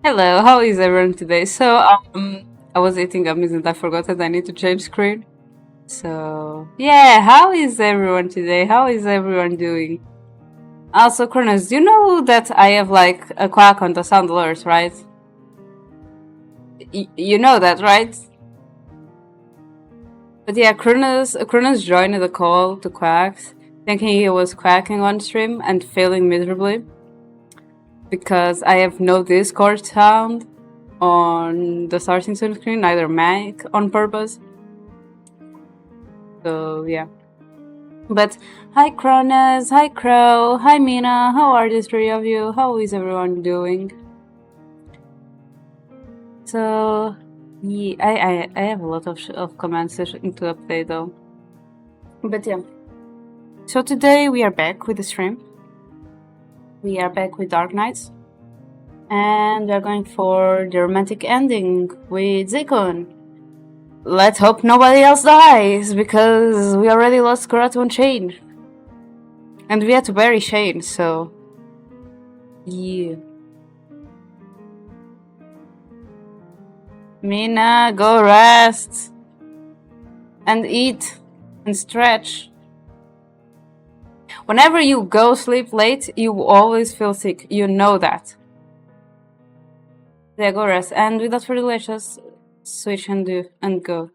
Hello, how is everyone today? I was eating gummies and I forgot that I need to change screen. So, yeah, how is everyone today? How is everyone doing? Also, Kronos, do you know that I have like a quack on the sound alerts, right? You know that, right? But yeah, Kronos joined the call to quacks, thinking he was quacking on stream and failing miserably because I have no Discord sound on the starting screen, neither mic on purpose. So yeah. But hi Kronos, hi Crow, hi Mina, how are the three of you? How is everyone doing? So yeah, I have a lot of comments to update though. But yeah. So today we are back with the stream. We are back with Dark Knights. And we are going for the romantic ending with Zikon. Let's hope nobody else dies, because we already lost Karatu and Shane. And we had to bury Shane, so... yeah. Mina, go rest. And eat. And stretch. Whenever you go sleep late, you always feel sick. You know that. Yeah, go rest. And without further delay, just switch and do and go.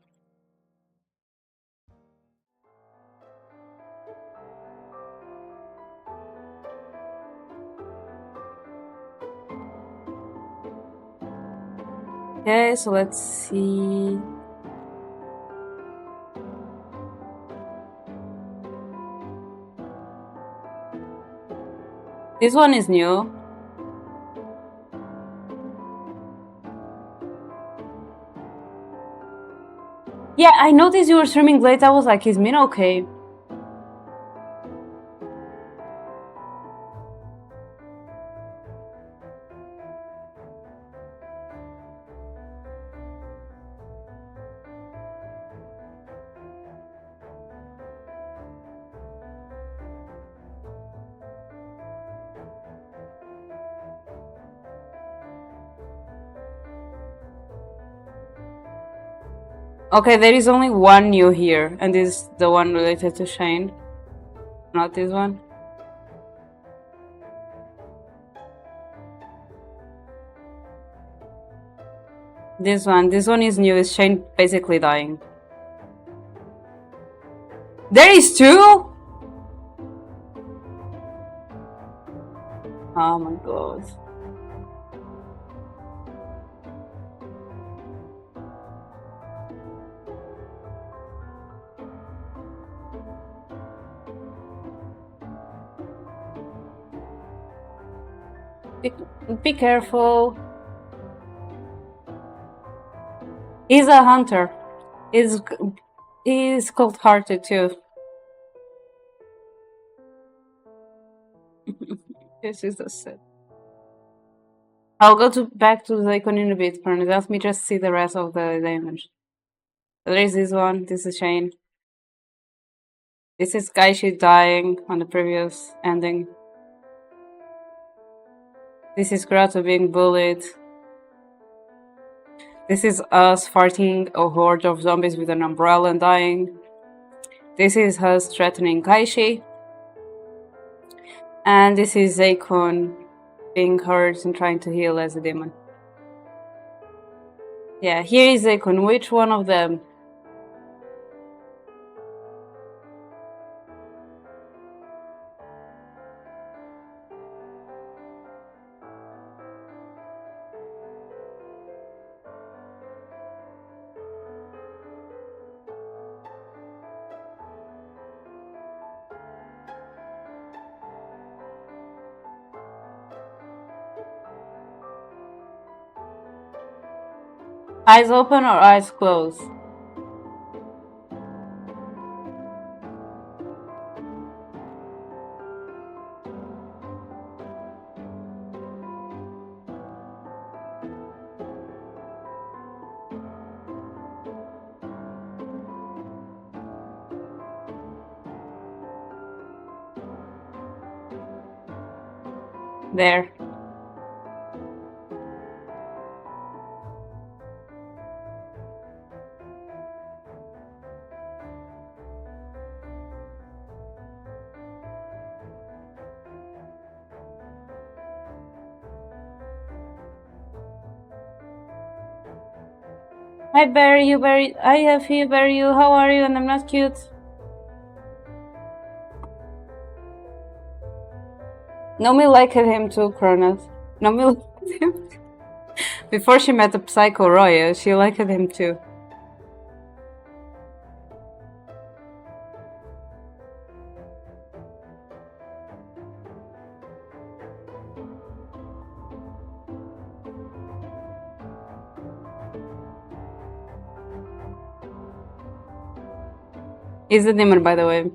Okay, so let's see. This one is new. Yeah, I noticed you were streaming late. I was like, is Mina okay? Okay, there is only one new here, and this is the one related to Shane. Not this one. This one is new. Is Shane basically dying? There is two? Oh my god. Be careful. He's a hunter. He's cold-hearted too. This is the set. I'll go back to the icon in a bit, Perna. Let me just see the rest of the damage. There is this one. This is Shane. This is Kaishi dying on the previous ending. This is Grotto being bullied. This is us fighting a horde of zombies with an umbrella and dying. This is us threatening Kaishi. And this is Akon being hurt and trying to heal as a demon. Yeah, here is Akon. Which one of them? Eyes open or eyes closed? There. Hi Barry, you Barry. I have here Barry. You. How are you? And I'm not cute. Nomi liked him too, Cronus. Nomi liked him. Before she met the Psycho Roya, she liked him too. He's a demon, by the way.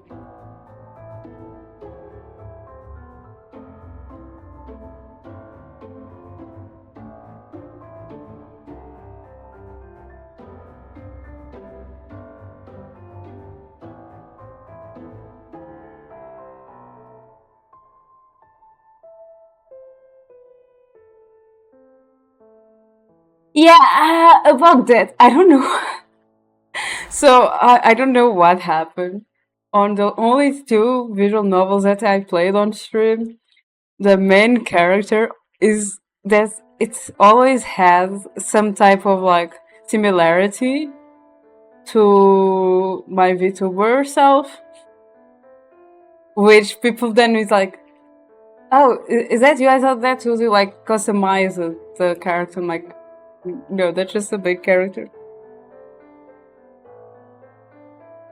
Yeah, about that, I don't know. So I don't know what happened. On the only two visual novels that I played on stream, the main character is that it always has some type of like similarity to my VTuber self, which people then is like, oh, is that you? I thought that was you like customize the character. I'm like, no, that's just a big character.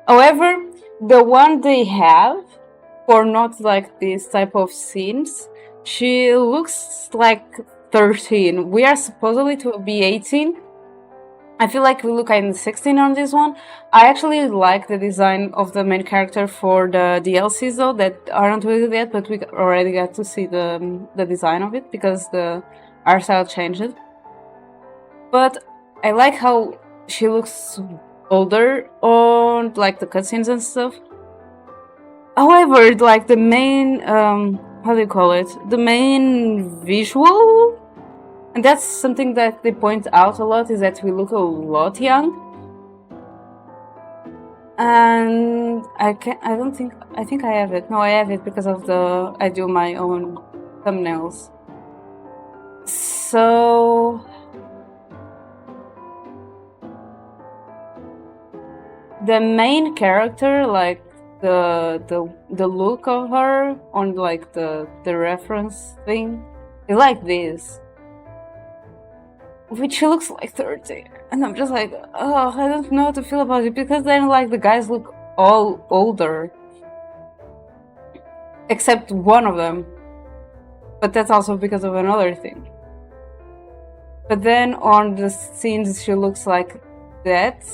However, the one they have for not like this type of scenes, she looks like 13. We are supposedly to be 18. I feel like we look at 16 on this one. I actually like the design of the main character for the DLCs though that aren't released yet, but we already got to see the design of it because the art style changed. But I like how she looks older on like the cutscenes and stuff. However, like the main how do you call it? The main visual, and that's something that they point out a lot, is that we look a lot young. And I think I have it. No, I have it because of I do my own thumbnails. So the main character, like the look of her on like the reference thing, is like this, which she looks like 30, and I'm just like, oh, I don't know how to feel about it, because then like the guys look all older except one of them, but that's also because of another thing. But then on the scenes she looks like that,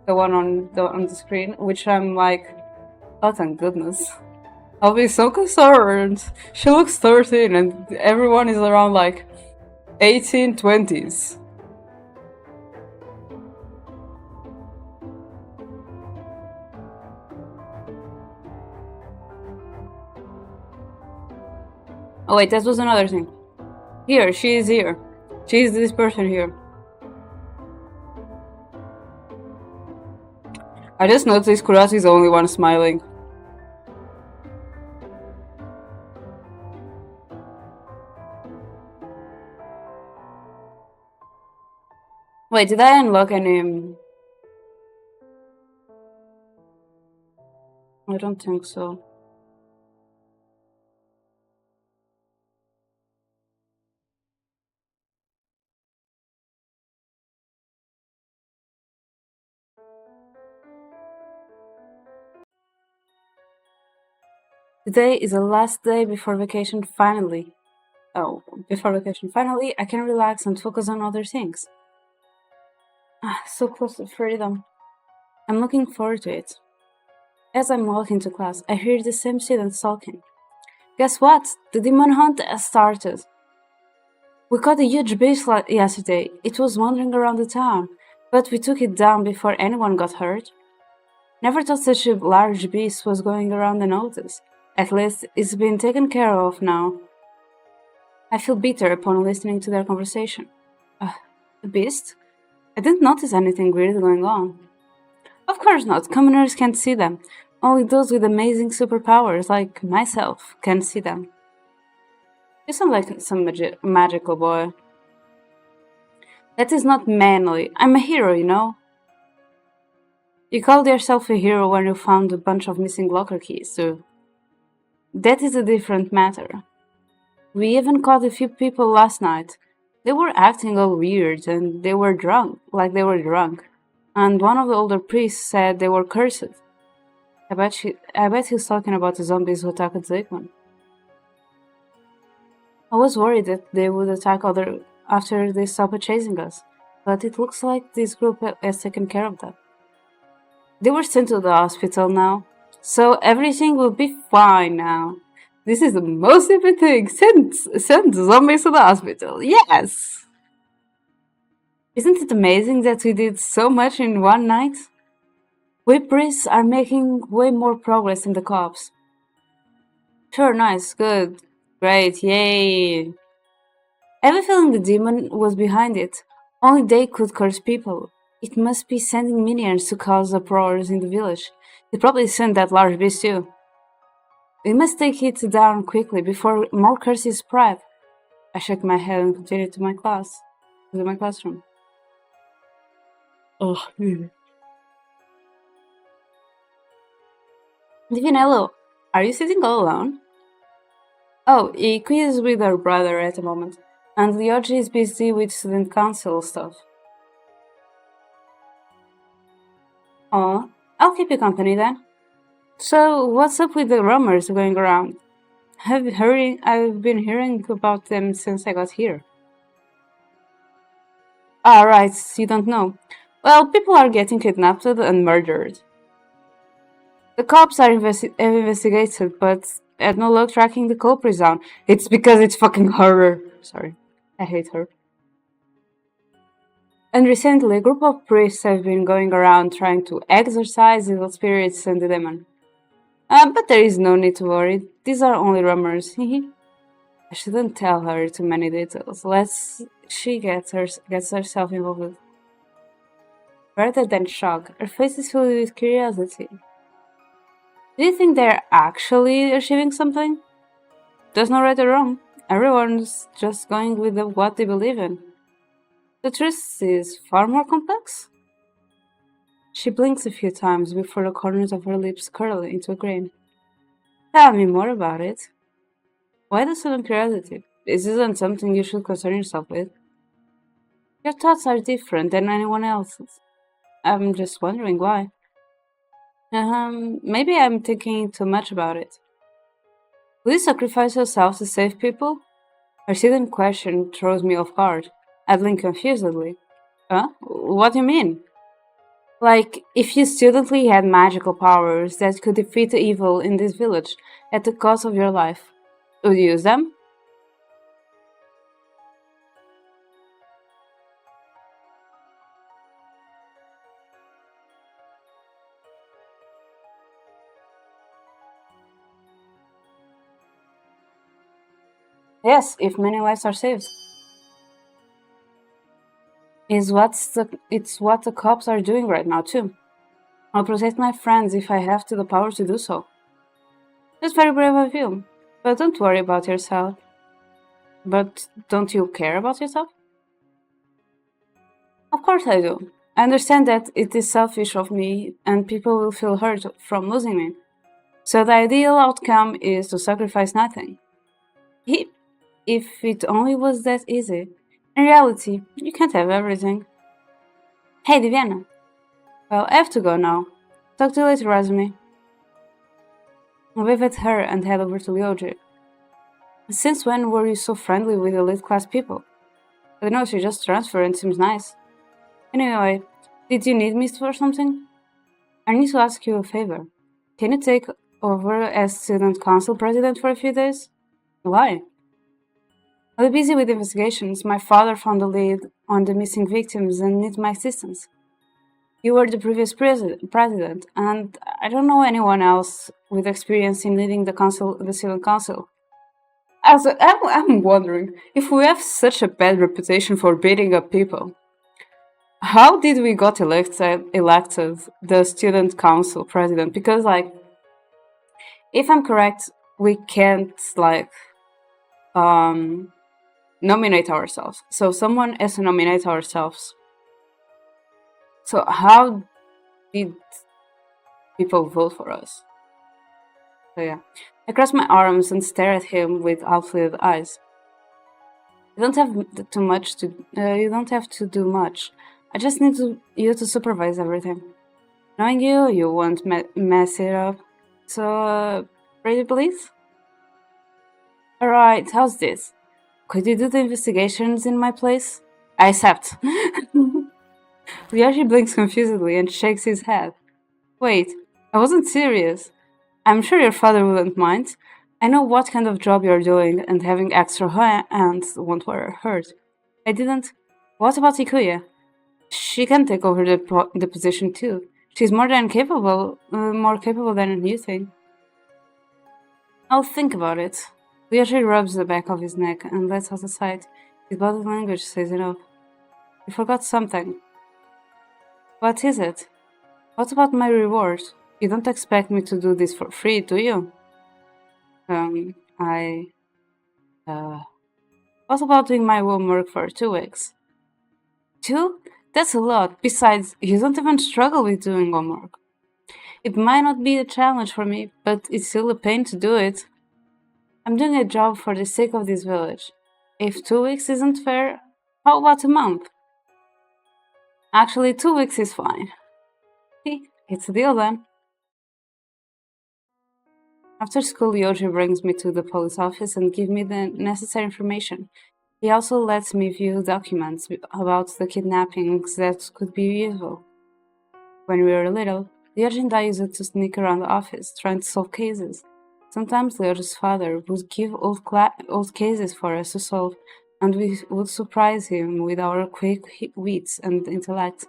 the one on the screen, which I'm like, oh thank goodness, I'll be so concerned. She looks 13 and everyone is around like 18, 20s. Oh wait, that was another thing. Here, she is here. She is this person here. I just noticed Kurasi is the only one smiling. Wait, did I unlock any? I don't think so. Today is the last day before vacation finally. Oh, before vacation finally, I can relax and focus on other things. So close to freedom. I'm looking forward to it. As I'm walking to class, I hear the same students talking. Guess what? The demon hunt has started. We caught a huge beast yesterday. It was wandering around the town, but we took it down before anyone got hurt. Never thought such a large beast was going around unnoticed. At least it's been taken care of now. I feel bitter upon listening to their conversation. A beast? I didn't notice anything weird going on. Of course not. Commoners can't see them. Only those with amazing superpowers, like myself, can see them. You sound like some magical boy. That is not manly. I'm a hero, you know? You called yourself a hero when you found a bunch of missing locker keys, so that is a different matter. We even caught a few people last night. They were acting all weird and they were drunk, like they were drunk. And one of the older priests said they were cursed. I bet he's talking about the zombies who attacked Zygmunt. I was worried that they would attack other after they stopped chasing us, but it looks like this group has taken care of that. They were sent to the hospital now, so everything will be fine now. This is the most important thing. Send zombies to the hospital. Yes! Isn't it amazing that we did so much in one night? We priests are making way more progress than the cops. Sure, nice, good, great, yay. I have a feeling the demon was behind it. Only they could curse people. It must be sending minions to cause uproars in the village. It probably sent that large beast too. We must take it down quickly before more curses spread. I shook my head and continued to my classroom. Oh, Divinello, are you sitting all alone? Oh, Ikui is with her brother at the moment, and Ryoji is busy with student council stuff. Oh, I'll keep you company then. So, what's up with the rumors going around? I've been hearing about them since I got here. Ah, right, you don't know. Well, people are getting kidnapped and murdered. The cops are investigated, but had no luck tracking the culprits down. It's because it's fucking horror. Sorry, I hate her. And recently, a group of priests have been going around trying to exorcise evil spirits and the demon. But there is no need to worry. These are only rumors. I shouldn't tell her too many details. She gets herself involved. Rather than shock, her face is filled with curiosity. Do you think they're actually achieving something? There's no right or wrong. Everyone's just going with what they believe in. The truth is far more complex. She blinks a few times before the corners of her lips curl into a grin. Tell me more about it. Why the sudden curiosity? This isn't something you should concern yourself with. Your thoughts are different than anyone else's. I'm just wondering why. Maybe I'm thinking too much about it. Will you sacrifice yourself to save people? Her sudden question throws me off guard. I blink confusedly. Huh? What do you mean? Like, if you studently had magical powers that could defeat the evil in this village at the cost of your life, would you use them? Yes, if many lives are saved. It's what the cops are doing right now too. I'll protect my friends if I have the power to do so. That's very brave of you. But don't worry about yourself. But don't you care about yourself? Of course I do. I understand that it is selfish of me and people will feel hurt from losing me. So the ideal outcome is to sacrifice nothing. If it only was that easy. In reality, you can't have everything. Hey, Diviana. Well, I have to go now. Talk to you later, Razumi. I wave at her and head over to Ryoji. Since when were you so friendly with elite class people? I don't know, she just transferred and seems nice. Anyway, did you need me for something? I need to ask you a favor. Can you take over as student council president for a few days? Why? I'll be busy with investigations. My father found the lead on the missing victims and needs my assistance. You were the previous president, and I don't know anyone else with experience in leading the student council. Also, I'm wondering if we have such a bad reputation for beating up people. How did we got elected the student council president? Because if I'm correct, we can't nominate ourselves. So someone has to nominate ourselves. So how did people vote for us? So yeah. I cross my arms and stare at him with outfled eyes. You don't have too much to. You don't have to do much. I just need you to supervise everything. Knowing you, you won't mess it up. So, pretty please? Alright, how's this? Could you do the investigations in my place? I accept. Ryoshi blinks confusedly and shakes his head. Wait, I wasn't serious. I'm sure your father wouldn't mind. I know what kind of job you're doing, and having extra hands won't hurt. I didn't. What about Ikuya? She can take over the position too. She's more capable than you think. I'll think about it. Ryoshi rubs the back of his neck and lets out a sigh. His body language says enough. You forgot something. What is it? What about my reward? You don't expect me to do this for free, do you? I... What about doing my homework for 2 weeks? 2? That's a lot. Besides, you don't even struggle with doing homework. It might not be a challenge for me, but it's still a pain to do it. I'm doing a job for the sake of this village. If 2 weeks isn't fair, how about a month? Actually, 2 weeks is fine. It's a deal then. After school, Yoji brings me to the police office and gives me the necessary information. He also lets me view documents about the kidnappings that could be useful. When we were little, Yoji and I used it to sneak around the office, trying to solve cases. Sometimes Yoji's father would give old cases for us to solve, and we would surprise him with our quick wits and intellect.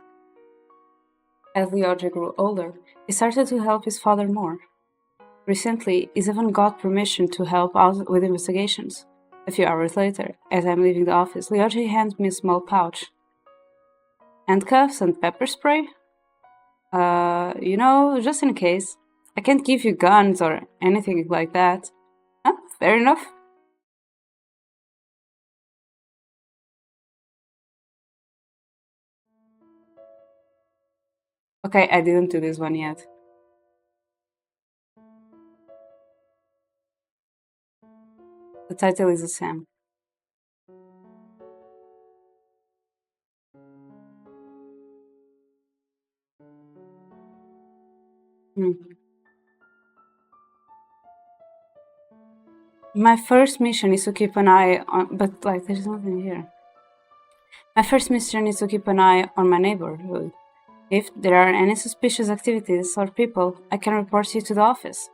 As Yoji grew older, he started to help his father more. Recently, he's even got permission to help out with investigations. A few hours later, as I'm leaving the office, Ryoshi hands me a small pouch. Handcuffs and pepper spray? Just in case. I can't give you guns or anything like that. Huh? Fair enough. Okay, I didn't do this one yet. The title is the same. My first mission is to keep an eye on, but there's nothing here. My first mission is to keep an eye on my neighborhood. If there are any suspicious activities or people, I can report you to the office.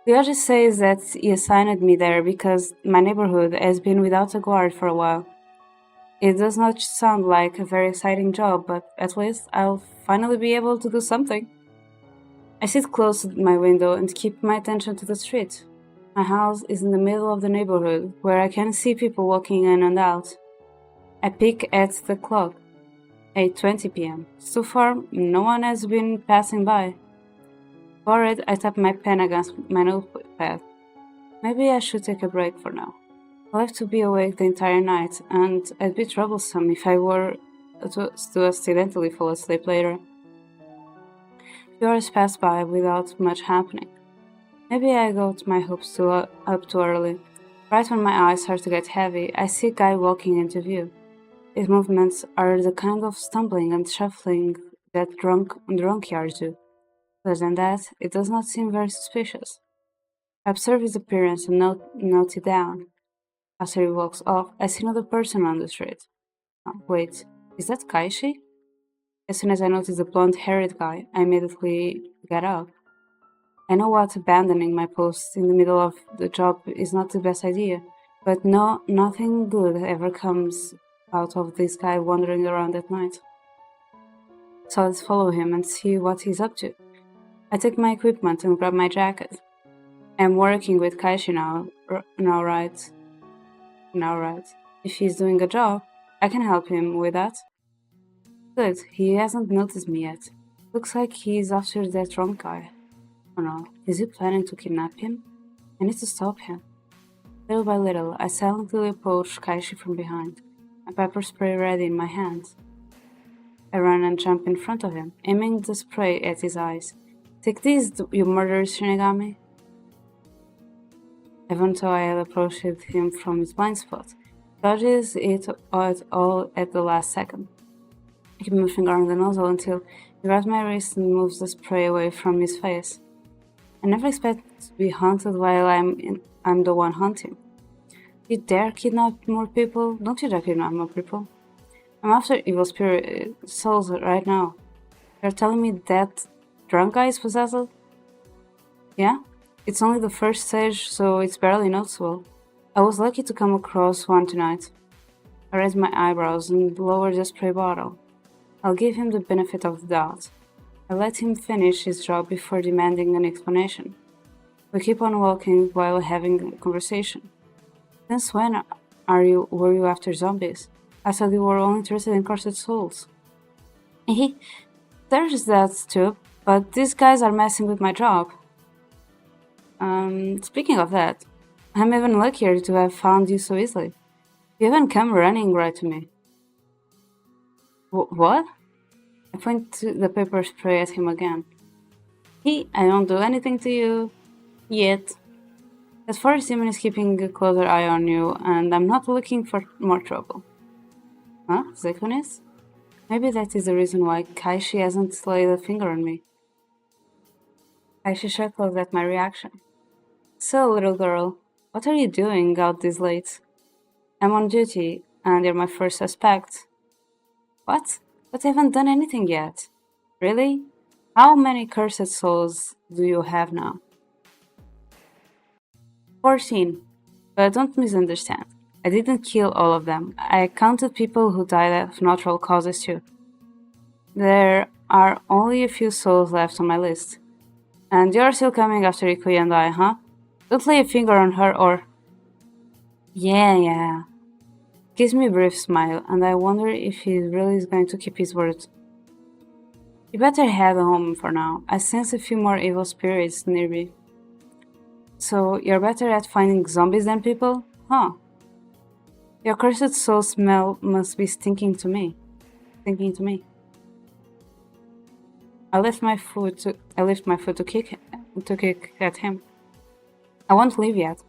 Ryoji says that he assigned me there because my neighborhood has been without a guard for a while. It does not sound like a very exciting job, but at least I'll finally be able to do something. I sit close to my window and keep my attention to the street. My house is in the middle of the neighborhood, where I can see people walking in and out. I peek at the clock. 8:20 p.m. So far, no one has been passing by. Worried, I tap my pen against my notepad. Maybe I should take a break for now. I'll have to be awake the entire night, and it'd be troublesome if I were to accidentally fall asleep later. Few hours pass by without much happening. Maybe I got my hopes up too early. Right when my eyes start to get heavy, I see a guy walking into view. His movements are the kind of stumbling and shuffling that drunkards do. Other than that, it does not seem very suspicious. I observe his appearance and note it down. After he walks off, I see another person on the street. Wait, is that Kaishi? As soon as I notice the blonde-haired guy, I immediately get up. I know what abandoning my post in the middle of the job is not the best idea, but nothing good ever comes out of this guy wandering around at night. So let's follow him and see what he's up to. I take my equipment and grab my jacket. I'm working with Kaishi now, right? If he's doing a job, I can help him with that. Good, he hasn't noticed me yet. Looks like he's after that drunk guy. Oh no, is he planning to kidnap him? I need to stop him. Little by little, I silently approach Kaishi from behind, my pepper spray ready in my hands. I ran and jumped in front of him, aiming the spray at his eyes. Take this, you murderous Shinigami! Even though I had approached him from his blind spot, dodges it all at the last second. I keep moving around the nozzle until he grabs my wrist and moves the spray away from his face. I never expect to be hunted while I'm the one hunting. You dare kidnap more people? Don't you dare kidnap more people? I'm after evil spirit souls right now. You're telling me that drunk guy is possessed? Yeah? It's only the first stage, so it's barely noticeable. I was lucky to come across one tonight. I raised my eyebrows and lowered the spray bottle. I'll give him the benefit of the doubt. I let him finish his job before demanding an explanation. We keep on walking while having a conversation. Since when were you after zombies? I thought you were only interested in cursed souls. There's that too, but these guys are messing with my job. Speaking of that, I'm even luckier to have found you so easily. You even come running right to me. What? I point to the pepper spray at him again. I don't do anything to you. Yet. That forest demon is keeping a closer eye on you, and I'm not looking for more trouble. Huh? Zekonis? Maybe that is the reason why Kaishi hasn't laid a finger on me. Kaishi chuckled at my reaction. So, little girl, what are you doing out this late? I'm on duty, and you're my first suspect. What? But I haven't done anything yet. Really? How many cursed souls do you have now? 14. But don't misunderstand. I didn't kill all of them. I counted people who died of natural causes too. There are only a few souls left on my list. And you're still coming after Ikui and I, huh? Don't lay a finger on her or... Yeah. Gives me a brief smile, and I wonder if he really is going to keep his word. You better head home for now. I sense a few more evil spirits near me. So, you're better at finding zombies than people? Huh. Your cursed soul smell must be stinking to me. I lift my foot to kick at him. I won't leave yet.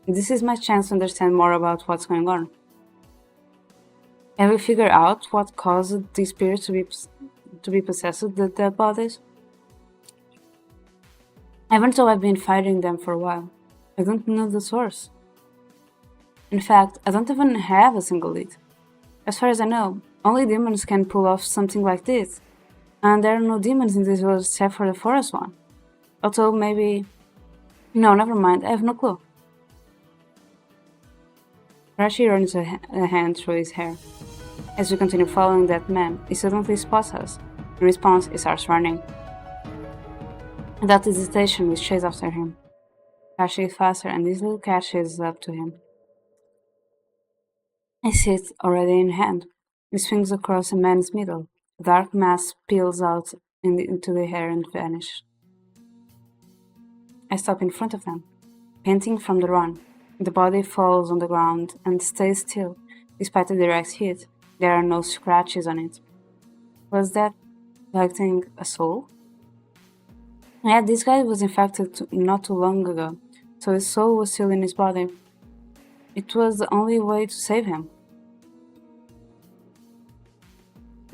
This is my chance to understand more about what's going on. Have we figured out what caused these spirits to be possessed with the dead bodies? Even though I've been fighting them for a while, I don't know the source. In fact, I don't even have a single lead. As far as I know, only demons can pull off something like this, and there are no demons in this world except for the forest one. Although maybe... No, never mind, I have no clue. Rashi runs a hand through his hair. As we continue following that man, he suddenly spots us. In response, he starts running. Without hesitation, we chase after him. Rashi is faster and easily catches up to him. I see it already in hand. He swings across a man's middle. A dark mass peels out into the air and vanishes. I stop in front of them, panting from the run. The body falls on the ground and stays still, despite the direct hit. There are no scratches on it. Was that thing a soul? Yeah, this guy was infected not too long ago, so his soul was still in his body. It was the only way to save him.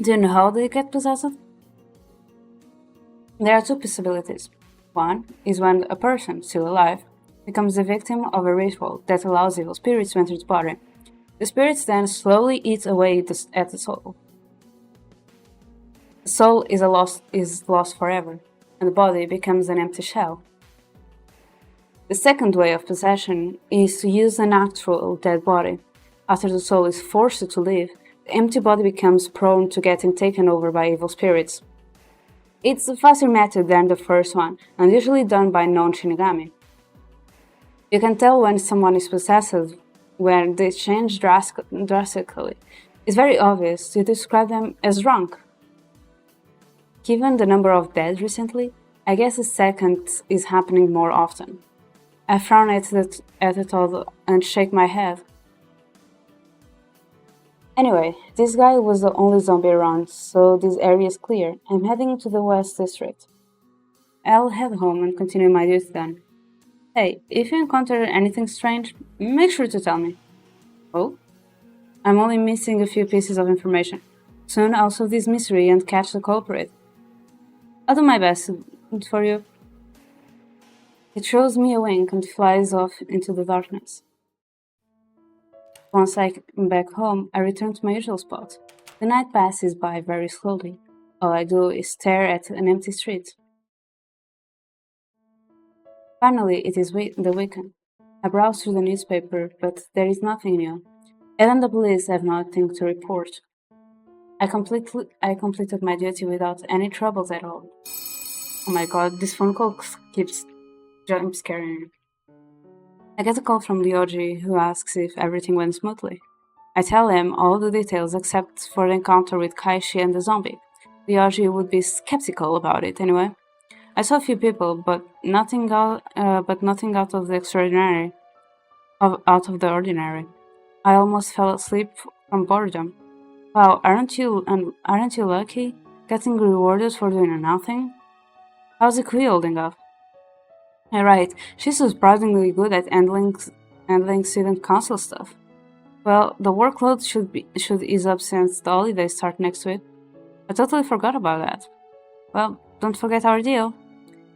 Do you know how they get possessed? There are two possibilities. One is when a person, still alive, becomes the victim of a ritual that allows evil spirits to enter the body. The spirits then slowly eat away at the soul. The soul is lost forever, and the body becomes an empty shell. The second way of possession is to use an actual dead body. After the soul is forced to leave, the empty body becomes prone to getting taken over by evil spirits. It's a faster method than the first one, and usually done by non-Shinigami. You can tell when someone is possessed when they change drastically. It's very obvious to describe them as drunk. Given the number of dead recently, I guess the second is happening more often. I frown at it all and shake my head. Anyway, this guy was the only zombie around, so this area is clear. I'm heading to the West District. I'll head home and continue my duty then. Hey, if you encounter anything strange, make sure to tell me. Oh? I'm only missing a few pieces of information. Soon I'll solve this mystery and catch the culprit. I'll do my best for you. It throws me a wink and flies off into the darkness. Once I'm back home, I return to my usual spot. The night passes by very slowly. All I do is stare at an empty street. Finally, it is the weekend. I browse through the newspaper, but there is nothing new. Even the police have nothing to report. I completed my duty without any troubles at all. Oh my god, this phone call keeps jump scaring me. I get a call from the OG who asks if everything went smoothly. I tell him all the details except for the encounter with Kaishi and the zombie. The OG would be skeptical about it anyway. I saw a few people, but nothing out of the extraordinary. Out of the ordinary. I almost fell asleep from boredom. Wow, aren't you lucky? Getting rewarded for doing nothing? How's the queen holding up? Right, she's surprisingly good at handling student council stuff. Well, the workload should ease up since the holidays start next week. I totally forgot about that. Well, don't forget our deal.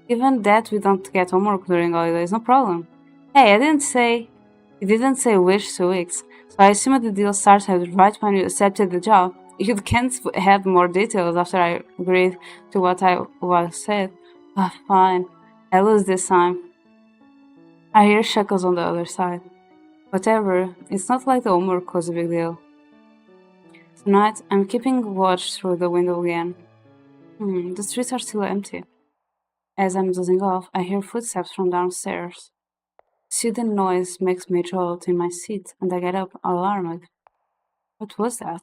Given that we don't get homework during holidays, no problem. Hey, you didn't say which 2 weeks, so I assume the deal started right when you accepted the job. You can't have more details after I agreed to what I was said. Ah, fine. I lose this time. I hear shekels on the other side. Whatever, it's not like the homework was a big deal. Tonight, I'm keeping watch through the window again. The streets are still empty. As I'm dozing off, I hear footsteps from downstairs. The sudden noise makes me jolt in my seat, and I get up alarmed. What was that?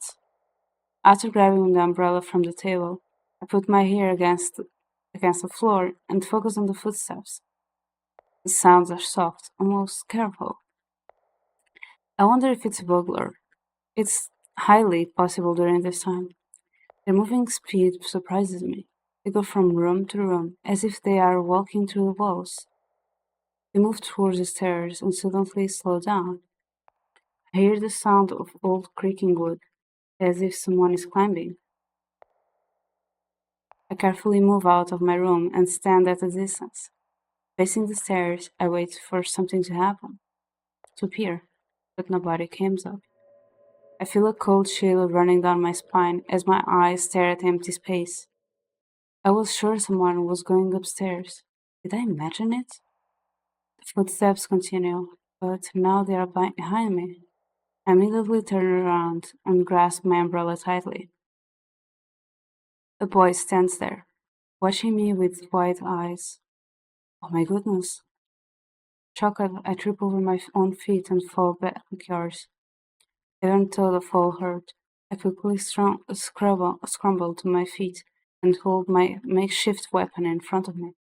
After grabbing the umbrella from the table, I put my ear against the floor and focus on the footsteps. The sounds are soft, almost careful. I wonder if it's a burglar. It's highly possible during this time. Their moving speed surprises me. They go from room to room, as if they are walking through the walls. They move towards the stairs and suddenly slow down. I hear the sound of old creaking wood, as if someone is climbing. I carefully move out of my room and stand at a distance. Facing the stairs, I wait for something to happen, to appear, but nobody comes up. I feel a cold chill running down my spine as my eyes stare at empty space. I was sure someone was going upstairs. Did I imagine it? The footsteps continue, but now they are behind me. I immediately turn around and grasp my umbrella tightly. The boy stands there, watching me with wide eyes. Oh my goodness. Shocked, I trip over my own feet and fall backwards. Even though the fall hurt, I quickly scramble to my feet and hold my makeshift weapon in front of me.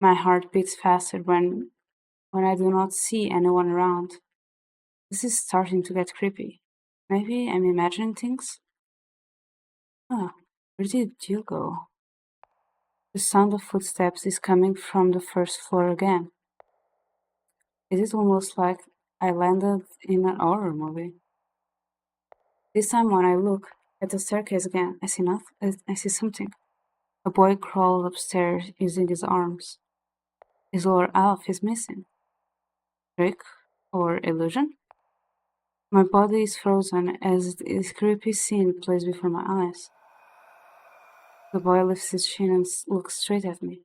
My heart beats faster when I do not see anyone around. This is starting to get creepy. Maybe I'm imagining things? Ah, where did you go? The sound of footsteps is coming from the first floor again. It is almost like I landed in an horror movie. This time when I look at the staircase again, I see something. A boy crawled upstairs using his arms. His lower half is missing. Trick or illusion? My body is frozen as this creepy scene plays before my eyes. The boy lifts his chin and looks straight at me.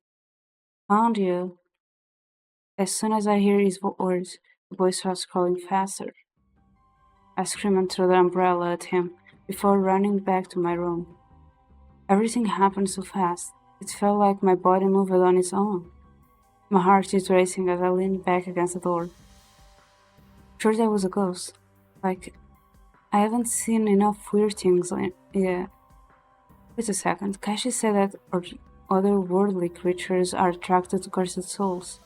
Found you. As soon as I hear his words, the boy starts crawling faster. I scream and throw the umbrella at him before running back to my room. Everything happened so fast, it felt like my body moved on its own. My heart is racing as I lean back against the door. Sure, there was a ghost. Like, I haven't seen enough weird things yet. Wait a second, Kashi said that otherworldly creatures are attracted to cursed souls.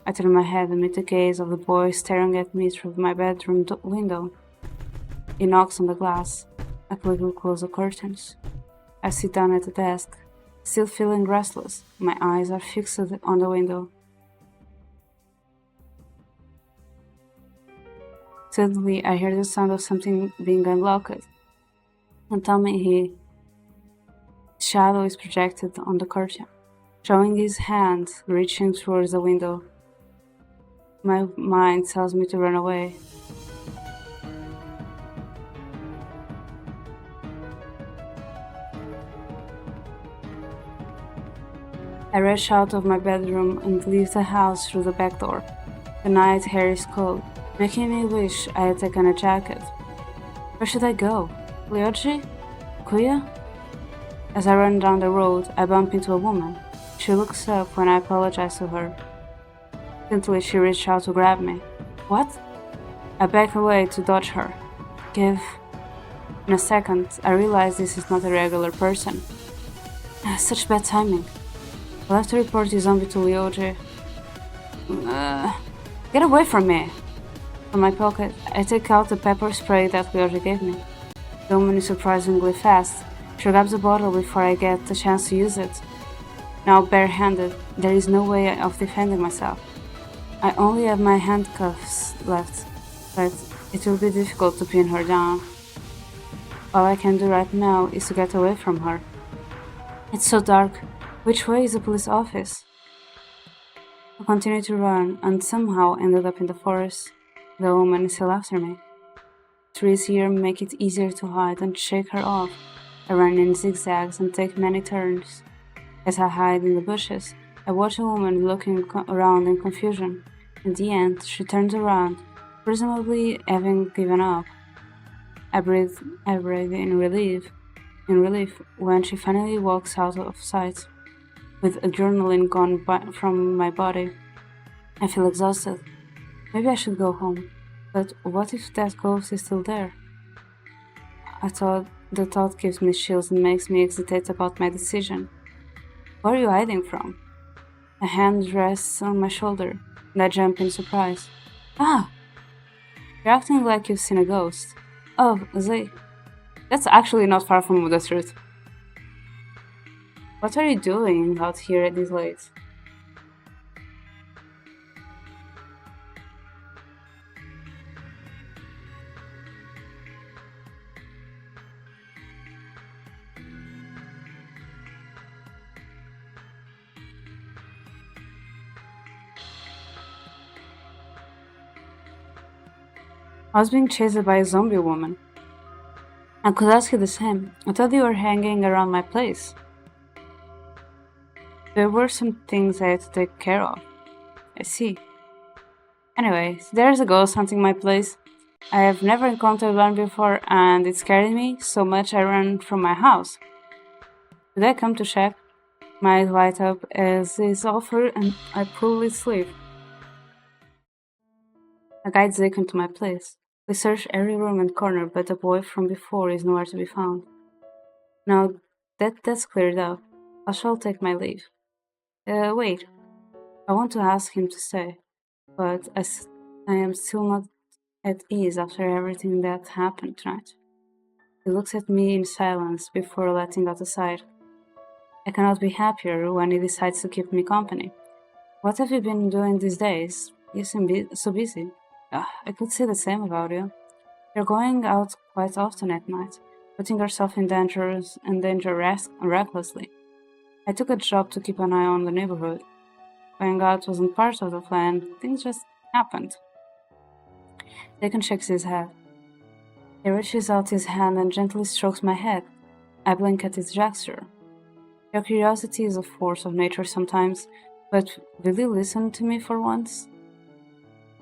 I turn my head and meet the gaze of the boy staring at me through my bedroom window. He knocks on the glass. I quickly close the curtains. I sit down at the desk, still feeling restless. My eyes are fixed on the window. Suddenly, I hear the sound of something being unlocked. And tell me his shadow is projected on the curtain, showing his hand reaching towards the window. My mind tells me to run away. I rush out of my bedroom and leave the house through the back door. The night air is cold, making me wish I had taken a jacket. Where should I go? Lyoji? Kuya? As I run down the road, I bump into a woman. She looks up when I apologize to her. Instantly, she reached out to grab me. What? I back away to dodge her. In a second, I realize this is not a regular person. Such bad timing. I'll have to report the zombie to Lyoji. Get away from me! From my pocket, I take out the pepper spray that Lyoji gave me. The woman is surprisingly fast. She grabs the bottle before I get the chance to use it. Now barehanded, there is no way of defending myself. I only have my handcuffs left, but it will be difficult to pin her down. All I can do right now is to get away from her. It's so dark. Which way is the police office? I continue to run and somehow ended up in the forest. The woman is still after me. Trees here make it easier to hide and shake her off. I run in zigzags and take many turns. As I hide in the bushes, I watch a woman looking around in confusion. In the end, she turns around, presumably having given up. I breathe in relief when she finally walks out of sight. With adrenaline gone from my body, I feel exhausted. Maybe I should go home. But what if that ghost is still there? The thought gives me chills and makes me hesitate about my decision. Where are you hiding from? A hand rests on my shoulder, and I jump in surprise. Ah! You're acting like you've seen a ghost. Oh, Zay. That's actually not far from the truth. What are you doing out here at this late? I was being chased by a zombie woman. I could ask you the same. I thought you were hanging around my place. There were some things I had to take care of. I see. Anyway, there's a ghost hunting my place. I have never encountered one before and it scared me so much I ran from my house. Did I come to check? My eyes light up as is offered and I pull his sleeve. I guide Zeke into my place. We search every room and corner, but the boy from before is nowhere to be found. Now that's cleared up, I shall take my leave. Wait. I want to ask him to stay, but I am still not at ease after everything that happened tonight. He looks at me in silence before letting out a sigh. I cannot be happier when he decides to keep me company. What have you been doing these days? You seem so busy. I could say the same about you. You're going out quite often at night, putting yourself in danger recklessly. I took a job to keep an eye on the neighborhood. Going out wasn't part of the plan, things just happened. Deacon shakes his head. He reaches out his hand and gently strokes my head. I blink at his gesture. Your curiosity is a force of nature sometimes, but will you listen to me for once?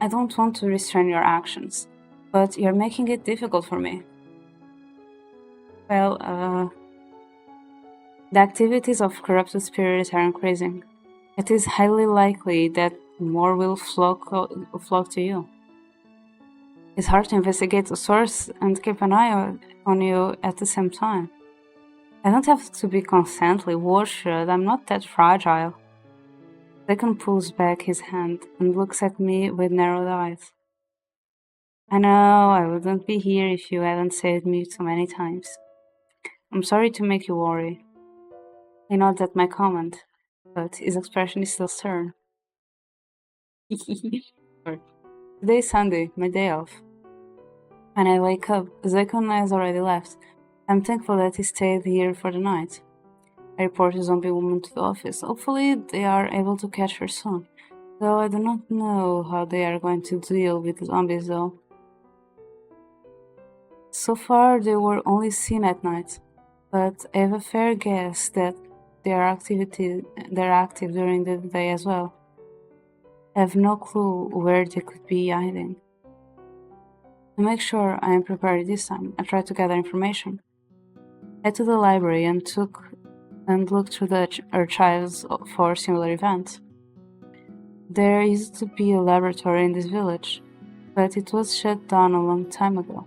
I don't want to restrain your actions, but you're making it difficult for me. Well, the activities of corrupted spirits are increasing. It is highly likely that more will flock to you. It's hard to investigate the source and keep an eye on you at the same time. I don't have to be constantly worshipped, I'm not that fragile. Deacon pulls back his hand and looks at me with narrowed eyes. I know I wouldn't be here if you hadn't saved me so many times. I'm sorry to make you worry. I know that my comment, but his expression is still stern. Sorry. Today is Sunday, my day off. When I wake up, Zekon has already left. I'm thankful that he stayed here for the night. I report a zombie woman to the office. Hopefully, they are able to catch her soon. Though I do not know how they are going to deal with the zombies, though. So far, they were only seen at night, but I have a fair guess that they're active during the day as well. I have no clue where they could be hiding. To make sure I am prepared this time, I tried to gather information. I head to the library and looked through the archives for similar events. There used to be a laboratory in this village, but it was shut down a long time ago.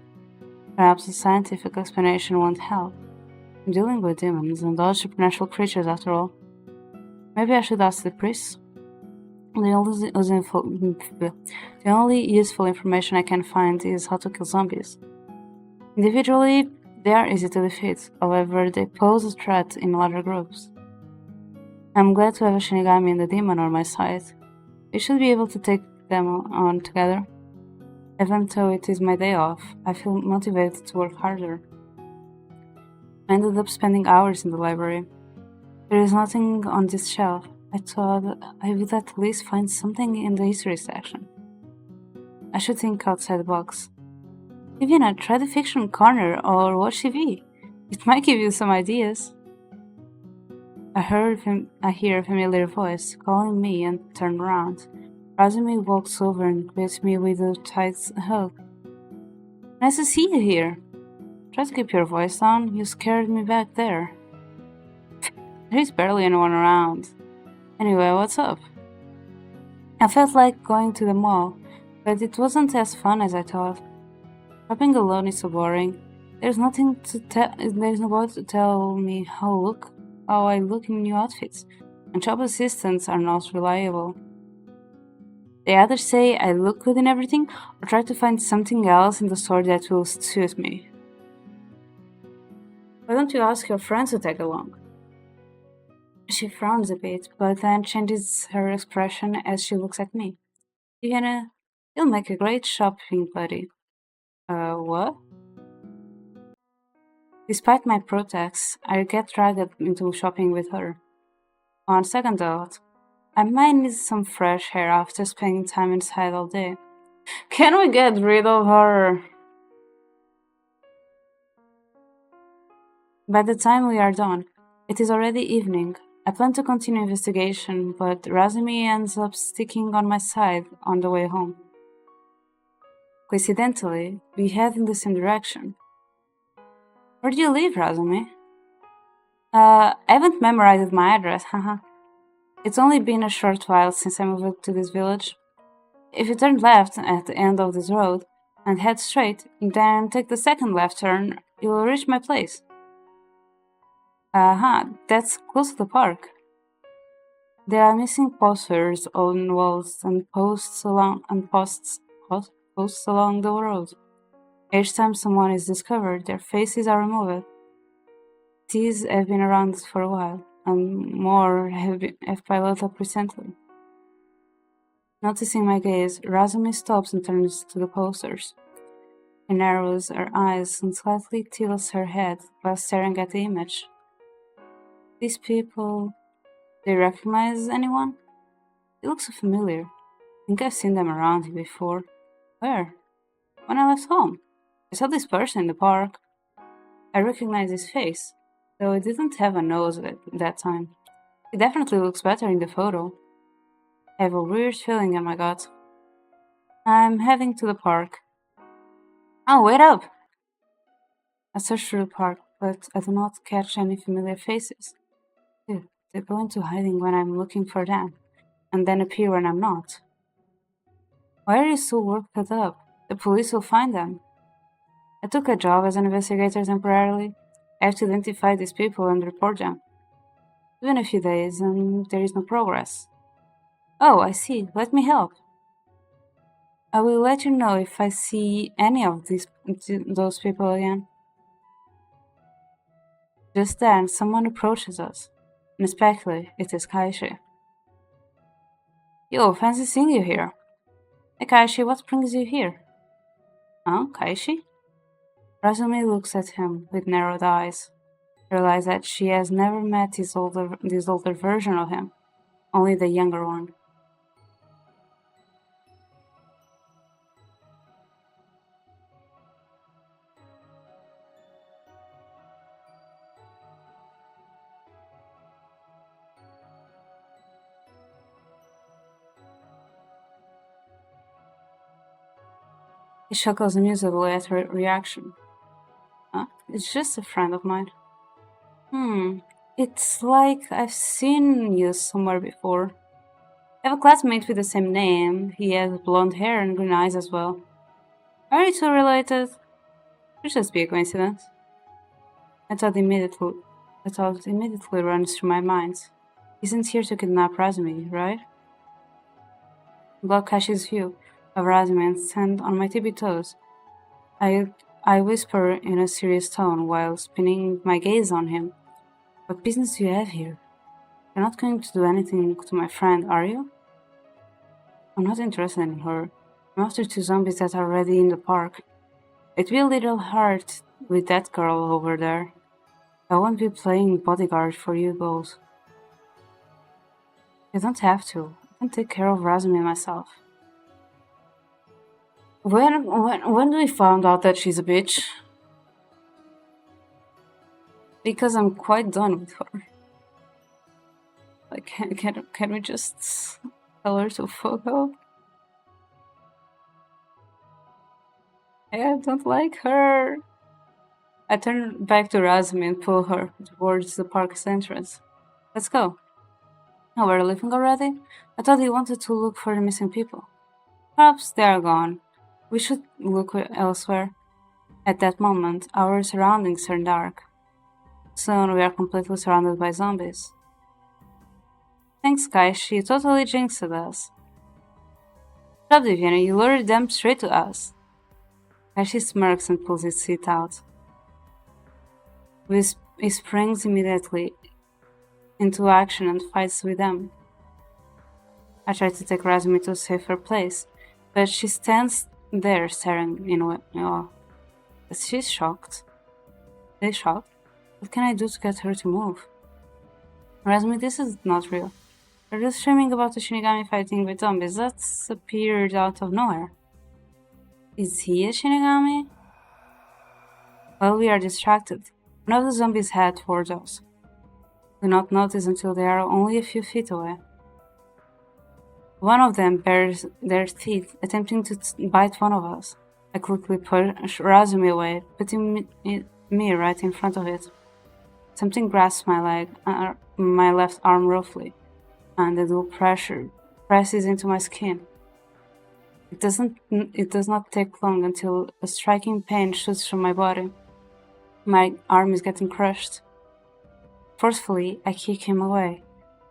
Perhaps a scientific explanation won't help. I'm dealing with demons and other supernatural creatures after all. Maybe I should ask the priests? The only useful information I can find is how to kill zombies. Individually, they are easy to defeat, however, they pose a threat in larger groups. I'm glad to have a Shinigami and a demon on my side. We should be able to take them on together. Even though it is my day off, I feel motivated to work harder. I ended up spending hours in the library. There is nothing on this shelf. I thought I would at least find something in the history section. I should think outside the box. Viviana, try the fiction corner or watch TV. It might give you some ideas. I hear a familiar voice calling me and turn around. Razumi walks over and greets me with a tight hug. Nice to see you here. Try to keep your voice down. You scared me back there. There is barely anyone around. Anyway, what's up? I felt like going to the mall, but it wasn't as fun as I thought. Shopping alone is so boring. There's nobody to tell me how I look in new outfits, and shop assistants are not reliable. They either say I look good in everything, or try to find something else in the store that will suit me. Why don't you ask your friends to tag along? She frowns a bit, but then changes her expression as she looks at me. You'll make a great shopping buddy. What? Despite my protests, I get dragged into shopping with her. On second thought, I might need some fresh air after spending time inside all day. Can we get rid of her? By the time we are done, it is already evening. I plan to continue investigation, but Razumi ends up sticking on my side on the way home. Coincidentally, we head in the same direction. Where do you live, Razumi? I haven't memorized my address, haha. It's only been a short while since I moved to this village. If you turn left at the end of this road and head straight, then take the second left turn, you will reach my place. That's close to the park. There are missing posters on walls and posts along the road. Each time someone is discovered, their faces are removed. These have been around for a while, and more have piled up recently. Noticing my gaze, Razumi stops and turns to the posters. She narrows her eyes and slightly tilts her head while staring at the image. These people, they recognize anyone? They look so familiar. I think I've seen them around here before. Where? When I left home. I saw this person in the park. I recognize his face, though he didn't have a nose at that time. He definitely looks better in the photo. I have a weird feeling in my gut. I'm heading to the park. Oh, wait up! I search through the park, but I do not catch any familiar faces. Dude, they go into hiding when I'm looking for them, and then appear when I'm not. Why are you so worked up? The police will find them. I took a job as an investigator temporarily. I have to identify these people and report them. It's been a few days, and there is no progress. Oh, I see. Let me help. I will let you know if I see any of those people again. Just then, someone approaches us. Unexpectedly, it is Kaishi. Yo, fancy seeing you here. Hey Kaishi, what brings you here? Huh, Kaishi? Razumi looks at him with narrowed eyes. Realizes that she has never met this older version of him, only the younger one. He chuckles amusedly at her reaction. Huh? It's just a friend of mine. It's like I've seen you somewhere before. I have a classmate with the same name. He has blonde hair and green eyes as well. Are you two related? Could just be a coincidence. I thought immediately runs through my mind. Isn't here to kidnap Razumi, right? Block Kashi's view of Razumi and stand on my tippy toes. I whisper in a serious tone while spinning my gaze on him. What business do you have here? You're not going to do anything to my friend, are you? I'm not interested in her. I'm after two zombies that are already in the park. It'd be a little hard with that girl over there. I won't be playing bodyguard for you both. You don't have to. I can take care of Razumi myself. When do we find out that she's a bitch? Because I'm quite done with her. Like, can we just tell her to fuck off? I don't like her. I turn back to Razumi and pull her towards the park's entrance. Let's go. Oh, we're leaving already? I thought you wanted to look for the missing people. Perhaps they are gone. We should look elsewhere. At that moment, our surroundings turn dark. Soon we are completely surrounded by zombies. Thanks, guys. She totally jinxed us. Stop, Viviana. You lured them straight to us. Kashi smirks and pulls his seat out. He springs immediately into action and fights with them. I try to take Razumi to a safer place, but she stands there staring in awe. But she's shocked. They shocked? What can I do to get her to move? Razumi, this is not real. You're just dreaming about the Shinigami fighting with zombies. That's appeared out of nowhere. Is he a Shinigami? While we are distracted, one of the zombies head towards us. Do not notice until they are only a few feet away. One of them bares their teeth, attempting to bite one of us. I quickly push Razumi away, putting me right in front of it. Something grasps my left arm roughly, and the dual pressure presses into my skin. It does not take long until a striking pain shoots through my body. My arm is getting crushed. Forcefully, I kick him away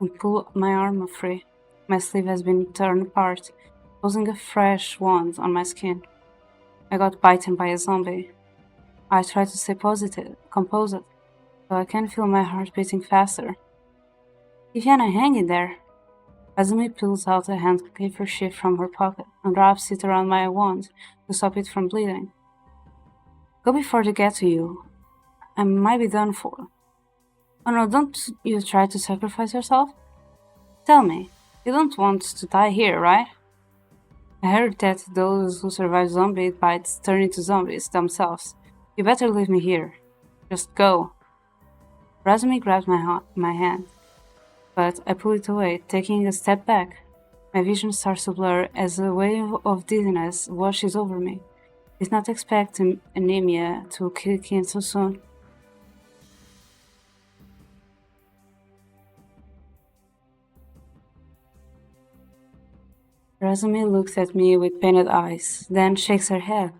and pull my arm free. My sleeve has been torn apart, causing a fresh wound on my skin. I got bitten by a zombie. I try to stay composed, so I can feel my heart beating faster. Viviana, hang in there. Azumi pulls out a handkerchief from her pocket and wraps it around my wound to stop it from bleeding. Go before they get to you. I might be done for. Oh no, don't you try to sacrifice yourself? Tell me, you don't want to die here, right? I heard that those who survive zombie bites turn into zombies themselves. You better leave me here. Just go. Razumi grabs my hand, but I pull it away, taking a step back. My vision starts to blur as a wave of dizziness washes over me. Did not expect anemia to kick in so soon. Razumi looks at me with pained eyes, then shakes her head.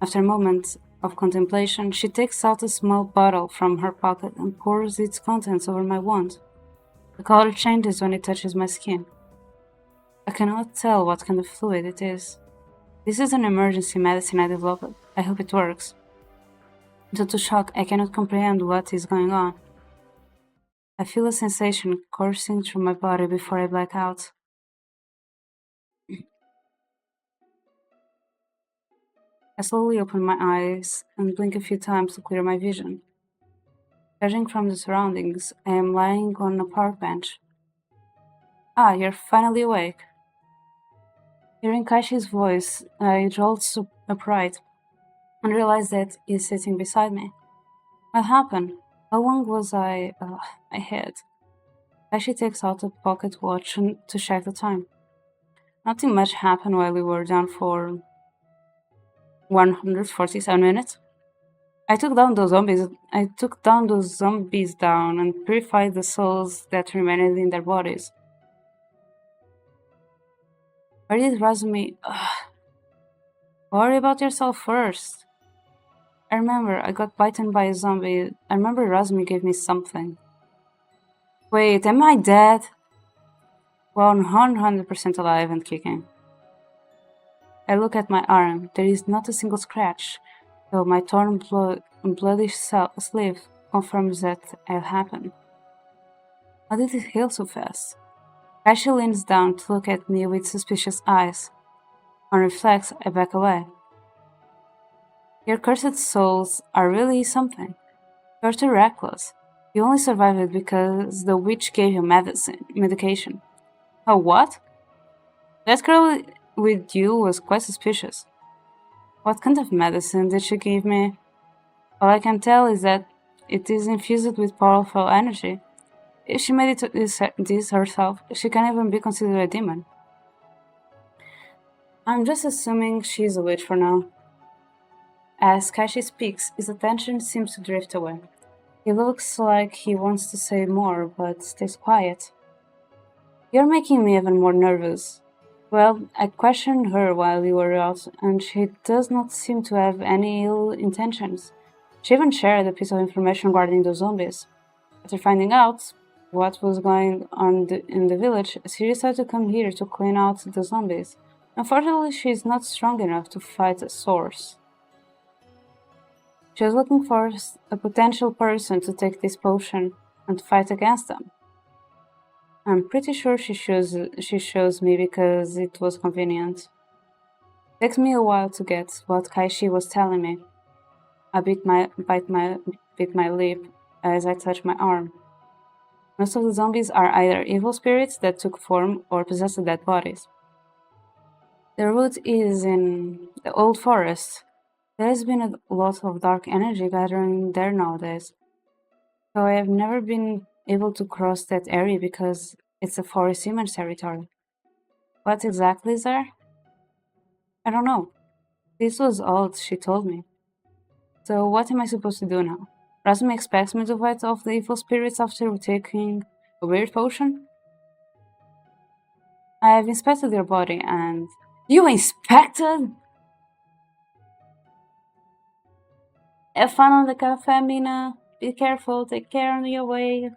After a moment of contemplation, she takes out a small bottle from her pocket and pours its contents over my wound. The color changes when it touches my skin. I cannot tell what kind of fluid it is. This is an emergency medicine I developed. I hope it works. Due to shock, I cannot comprehend what is going on. I feel a sensation coursing through my body before I black out. I slowly open my eyes and blink a few times to clear my vision. Judging from the surroundings, I am lying on a park bench. Ah, you're finally awake. Hearing Kaishi's voice, I jolt upright and realize that he's sitting beside me. What happened? How long was I had? Kaishi takes out a pocket watch to check the time. Nothing much happened while we were down for 147 minutes. I took down those zombies down and purified the souls that remained in their bodies. Where did Razumi... Worry about yourself first. I remember I got bitten by a zombie. I remember Razumi gave me something. Wait, am I dead? 100% alive and kicking. I look at my arm. There is not a single scratch, though my torn bloody sleeve confirms that it happened. How did it heal so fast? Kaishi leans down to look at me with suspicious eyes. On reflex, I back away. Your cursed souls are really something. You're too reckless. You only survived it because the witch gave you medication. Oh, what? That girl with you was quite suspicious. What kind of medicine did she give me? All I can tell is that it is infused with powerful energy. If she made this herself, she can even be considered a demon. I'm just assuming she's a witch for now. As Kaishi speaks, his attention seems to drift away. He looks like he wants to say more, but stays quiet. You're making me even more nervous. Well, I questioned her while we were out, and she does not seem to have any ill intentions. She even shared a piece of information regarding the zombies. After finding out what was going on in the village, she decided to come here to clean out the zombies. Unfortunately, she is not strong enough to fight a source. She was looking for a potential person to take this potion and fight against them. I'm pretty sure she chose me because it was convenient. It takes me a while to get what Kaishi was telling me. I bit my lip as I touch my arm. Most of the zombies are either evil spirits that took form or possessed dead bodies. The root is in the old forest. There has been a lot of dark energy gathering there nowadays. So I have never been able to cross that area because it's a forest human territory. What exactly is there? I don't know. This was all she told me. So what am I supposed to do now? Razumi expects me to fight off the evil spirits after taking a weird potion? I have inspected your body and... You inspected? Have fun on the cafe, Mina. Be careful, take care on your way.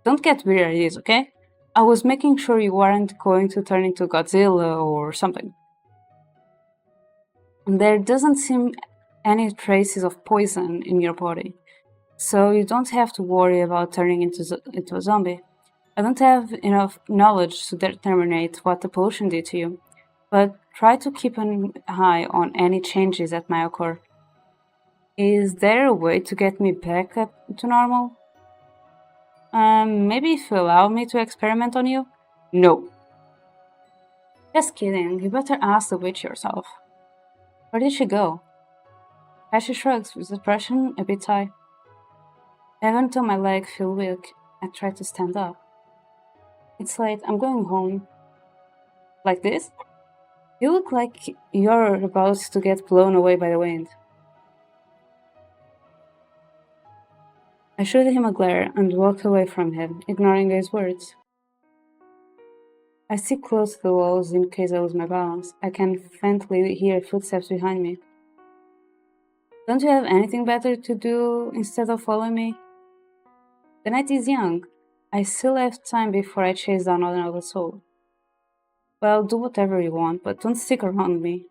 Don't get weird, it is, okay? I was making sure you weren't going to turn into Godzilla or something. There doesn't seem any traces of poison in your body, so you don't have to worry about turning into a zombie. I don't have enough knowledge to determine what the potion did to you, but try to keep an eye on any changes that might occur. Is there a way to get me back up to normal? Maybe if you allow me to experiment on you? No. Just kidding, you better ask the witch yourself. Where did she go? Kashi shrugs, with expression a bit tight. Even though my leg feels weak, I try to stand up. It's late, I'm going home. Like this? You look like you're about to get blown away by the wind. I shoot him a glare and walk away from him, ignoring his words. I stick close to the walls in case I lose my balance. I can faintly hear footsteps behind me. Don't you have anything better to do instead of following me? The night is young. I still have time before I chase down another soul. Well, do whatever you want, but don't stick around me.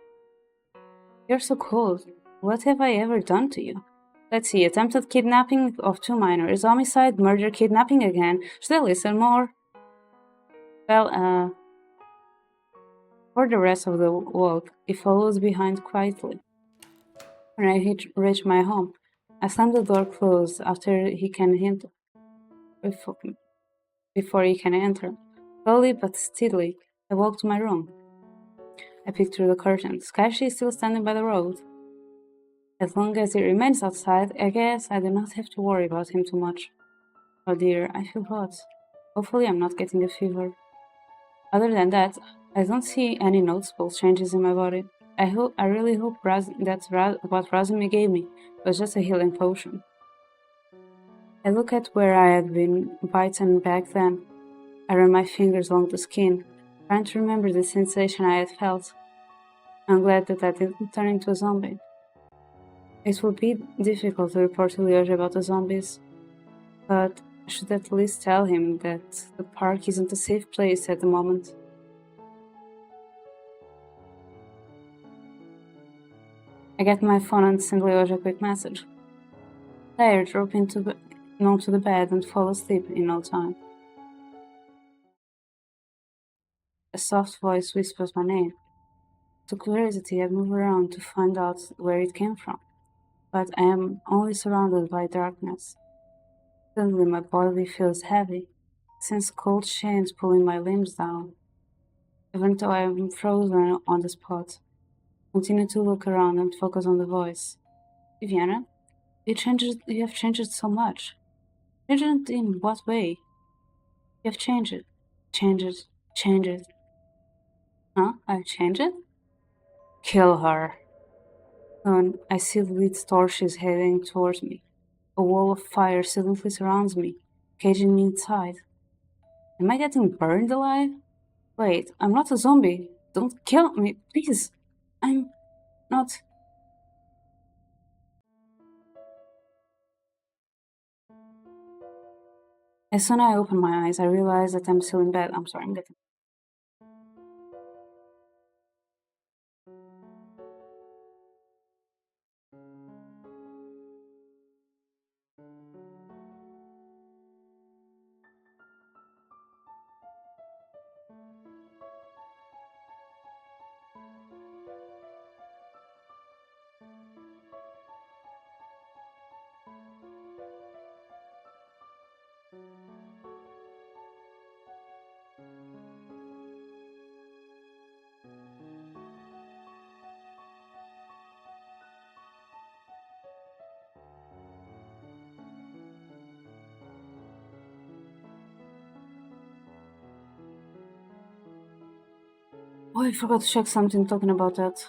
You're so cold. What have I ever done to you? Let's see, attempted kidnapping of 2 minors, homicide, murder, kidnapping again. Should I listen more? Well, for the rest of the walk, he follows behind quietly. When I reach my home, I slam the door closed after he can hint before he can enter. Slowly but steadily, I walk to my room. I peek through the curtains. Kaishi is still standing by the road. As long as he remains outside, I guess I do not have to worry about him too much. Oh dear, I feel hot. Hopefully I'm not getting a fever. Other than that, I don't see any noticeable changes in my body. I really hope what Razumi gave me was just a healing potion. I look at where I had been bitten back then. I run my fingers along the skin, trying to remember the sensation I had felt. I'm glad that I didn't turn into a zombie. It would be difficult to report to Lyoja about the zombies, but I should at least tell him that the park isn't a safe place at the moment. I get my phone and send Lyoja a quick message. Tired, drop onto the bed and fall asleep in no time. A soft voice whispers my name. To curiosity, I move around to find out where it came from, but I am only surrounded by darkness. Suddenly my body feels heavy, since cold chains pulling my limbs down. Even though I am frozen on the spot, I continue to look around and focus on the voice. Viviana, you have changed so much. Changed in what way? You have changed. Changed. Huh? I've changed? Kill her. Soon, I see the lit torches heading towards me. A wall of fire silently surrounds me, caging me inside. Am I getting burned alive? Wait, I'm not a zombie. Don't kill me, please. I'm not. As soon as I open my eyes, I realize that I'm still in bed. I'm sorry, I'm getting. Oh, I forgot to check something talking about that.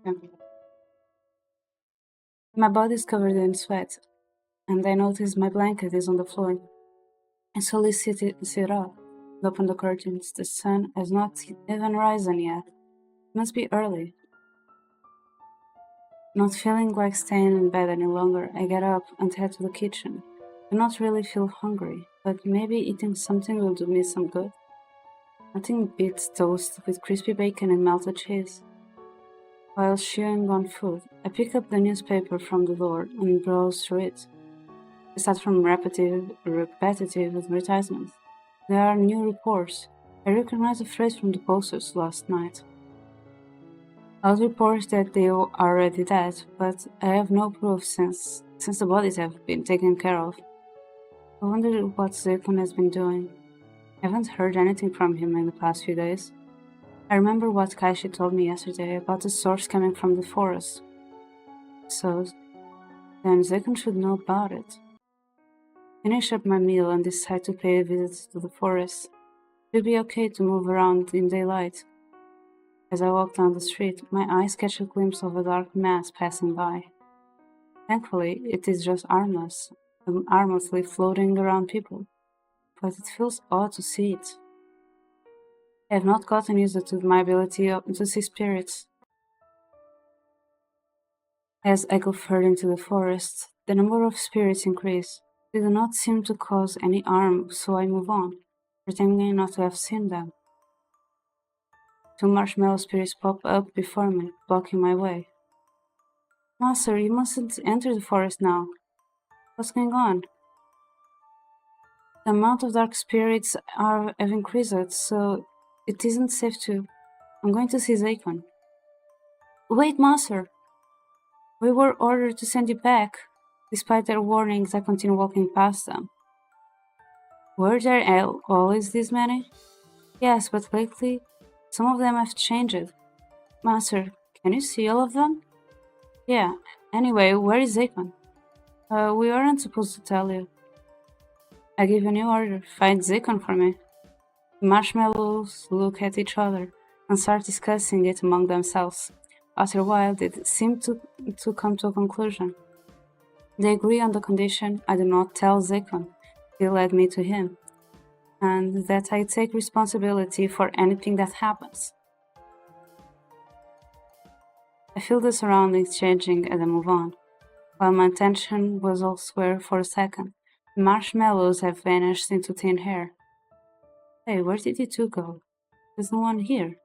Yeah. My body is covered in sweat, and I notice my blanket is on the floor. I slowly sit up and open the curtains. The sun has not even risen yet. It must be early. Not feeling like staying in bed any longer, I get up and head to the kitchen. I do not really feel hungry, but maybe eating something will do me some good. Nothing beats toast with crispy bacon and melted cheese. While chewing on food, I pick up the newspaper from the door and browse through it. Aside from repetitive advertisements, there are new reports. I recognize a phrase from the posters last night. I'll report that they are already dead, but I have no proof since the bodies have been taken care of. I wonder what Zekon has been doing. I haven't heard anything from him in the past few days. I remember what Kaishi told me yesterday about the source coming from the forest. So, Then Zekon should know about it. Finish up my meal and decide to pay a visit to the forest. It will be okay to move around in daylight. As I walk down the street, my eyes catch a glimpse of a dark mass passing by. Thankfully, it is just harmlessly floating around people, but it feels odd to see it. I have not gotten used to my ability to see spirits. As I go further into the forest, the number of spirits increase. They do not seem to cause any harm, so I move on, pretending not to have seen them. 2 marshmallow spirits pop up before me, blocking my way. Master, you mustn't enter the forest now. What's going on? The amount of dark spirits have increased, so it isn't safe to. I'm going to see Zakon. Wait, Master! We were ordered to send you back. Despite their warnings, I continue walking past them. Were there always this many? Yes, but lately, some of them have changed. Master, can you see all of them? Yeah. Anyway, where is Zakon? We aren't supposed to tell you. I give a new order. Find Zakon for me. The marshmallows look at each other and start discussing it among themselves. After a while, they seem to come to a conclusion. They agree on the condition I do not tell Zakon he led me to him, and that I take responsibility for anything that happens. I feel the surroundings changing as I move on. While my attention was elsewhere for a second, the marshmallows have vanished into thin air. Hey, where did you two go? There's no one here.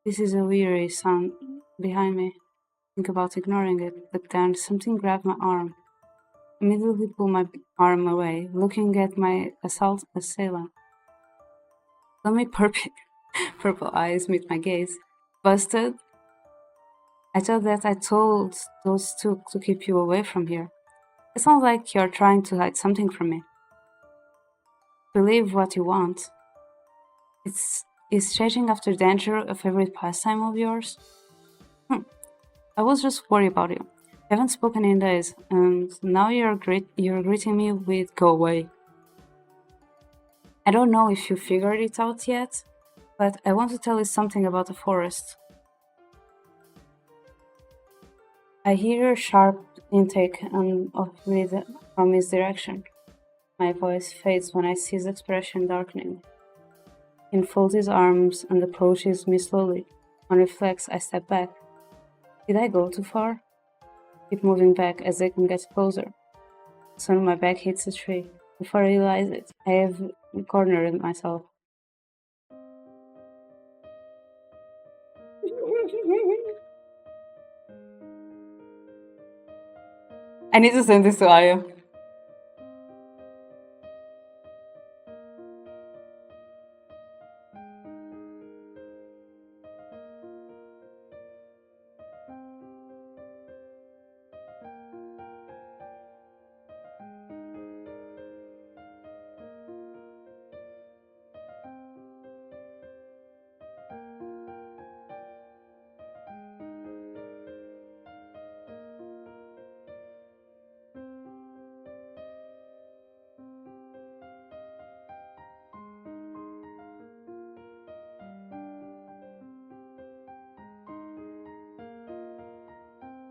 This is a weary sound behind me. Think about ignoring it, but then something grabbed my arm. Immediately pull my arm away, looking at my assailant. Lummy purple eyes meet my gaze. Busted? I thought that I told those two to keep you away from here. It sounds like you're trying to hide something from me. Believe what you want. Is chasing after danger a favorite pastime of yours? I was just worried about you. Haven't spoken in days, and now you're greeting me with "go away." I don't know if you figured it out yet, but I want to tell you something about the forest. I hear a sharp intake of breath from his direction. My voice fades when I see his expression darkening. He folds his arms and approaches me slowly. On reflex, I step back. Did I go too far? Keep moving back as I can get closer. Soon my back hits a tree. Before I realize it, I have cornered myself. I need to send this to Aya.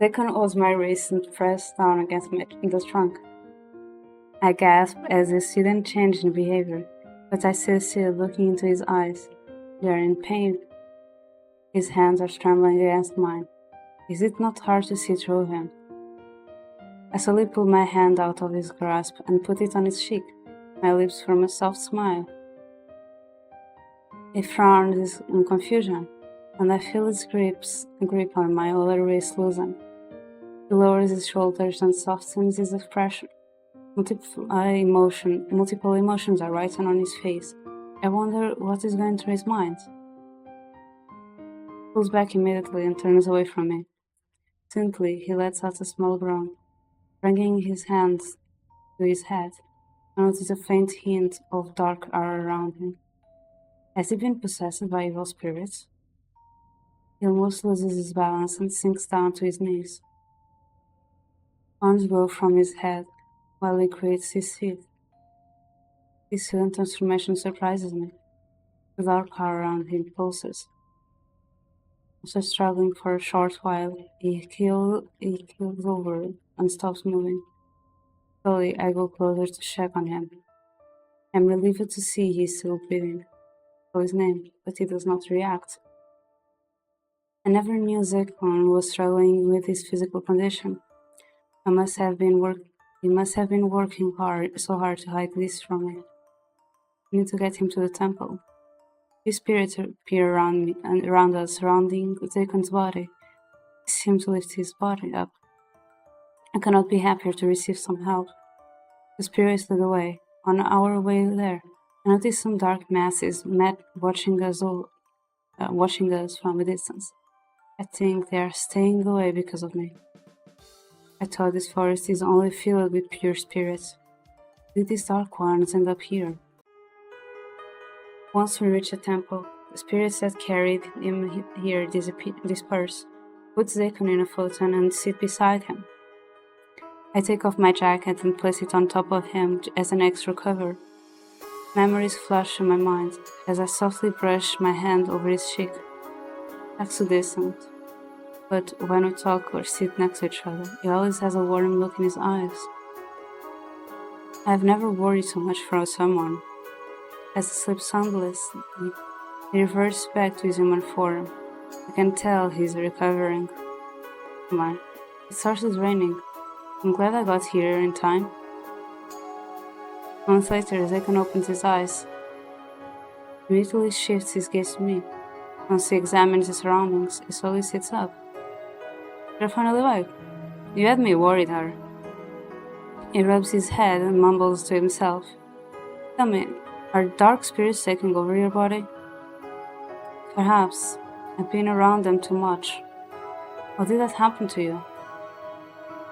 Zakon holds my wrist and pressed down against the trunk. I gasp as I see them change in behavior, but I still see it looking into his eyes. They are in pain. His hands are trembling against mine. Is it not hard to see through him? I slowly pull my hand out of his grasp and put it on his cheek. My lips form a soft smile. He frowns in confusion, and I feel his grip on my other wrist loosen. He lowers his shoulders and softens his expression. Multiple emotions are written on his face. I wonder what is going through his mind. He pulls back immediately and turns away from me. Simply, he lets out a small groan. Bringing his hands to his head, I notice a faint hint of dark aura around him. Has he been possessed by evil spirits? He almost loses his balance and sinks down to his knees. Horns go from his head while he creates his seed. This sudden transformation surprises me. The dark power around him pulses. After struggling for a short while, he keels over and stops moving. Slowly, I go closer to check on him. I'm relieved to see he is still breathing. I call his name, but he does not react. I never knew Zekon was struggling with his physical condition. He must have been working so hard to hide this from me. I need to get him to the temple. Few spirits appear around us, surrounding Zekon's body. They seem to lift his body up. I cannot be happier to receive some help. The spirits lead the way. On our way there, I noticed some dark masses watching us from a distance. I think they are staying away because of me. I thought this forest is only filled with pure spirits. Did these dark ones end up here? Once we reach the temple, the spirits that carried him here disperse, put Zekon in a photon and sit beside him. I take off my jacket and place it on top of him as an extra cover. Memories flash through my mind as I softly brush my hand over his cheek. That's so distant, but when we talk or sit next to each other, he always has a warm look in his eyes. I've never worried so much for someone. As he sleeps soundlessly, he reverts back to his human form. I can tell he's recovering. Come on, it starts raining. I'm glad I got here in time. Months later, Zekon opens his eyes. He immediately shifts his gaze to me. Once he examines his surroundings, he slowly sits up. You're finally awake. You had me worried, Har. He rubs his head and mumbles to himself. Tell me, are dark spirits taking over your body? Perhaps. I've been around them too much. How did that happen to you?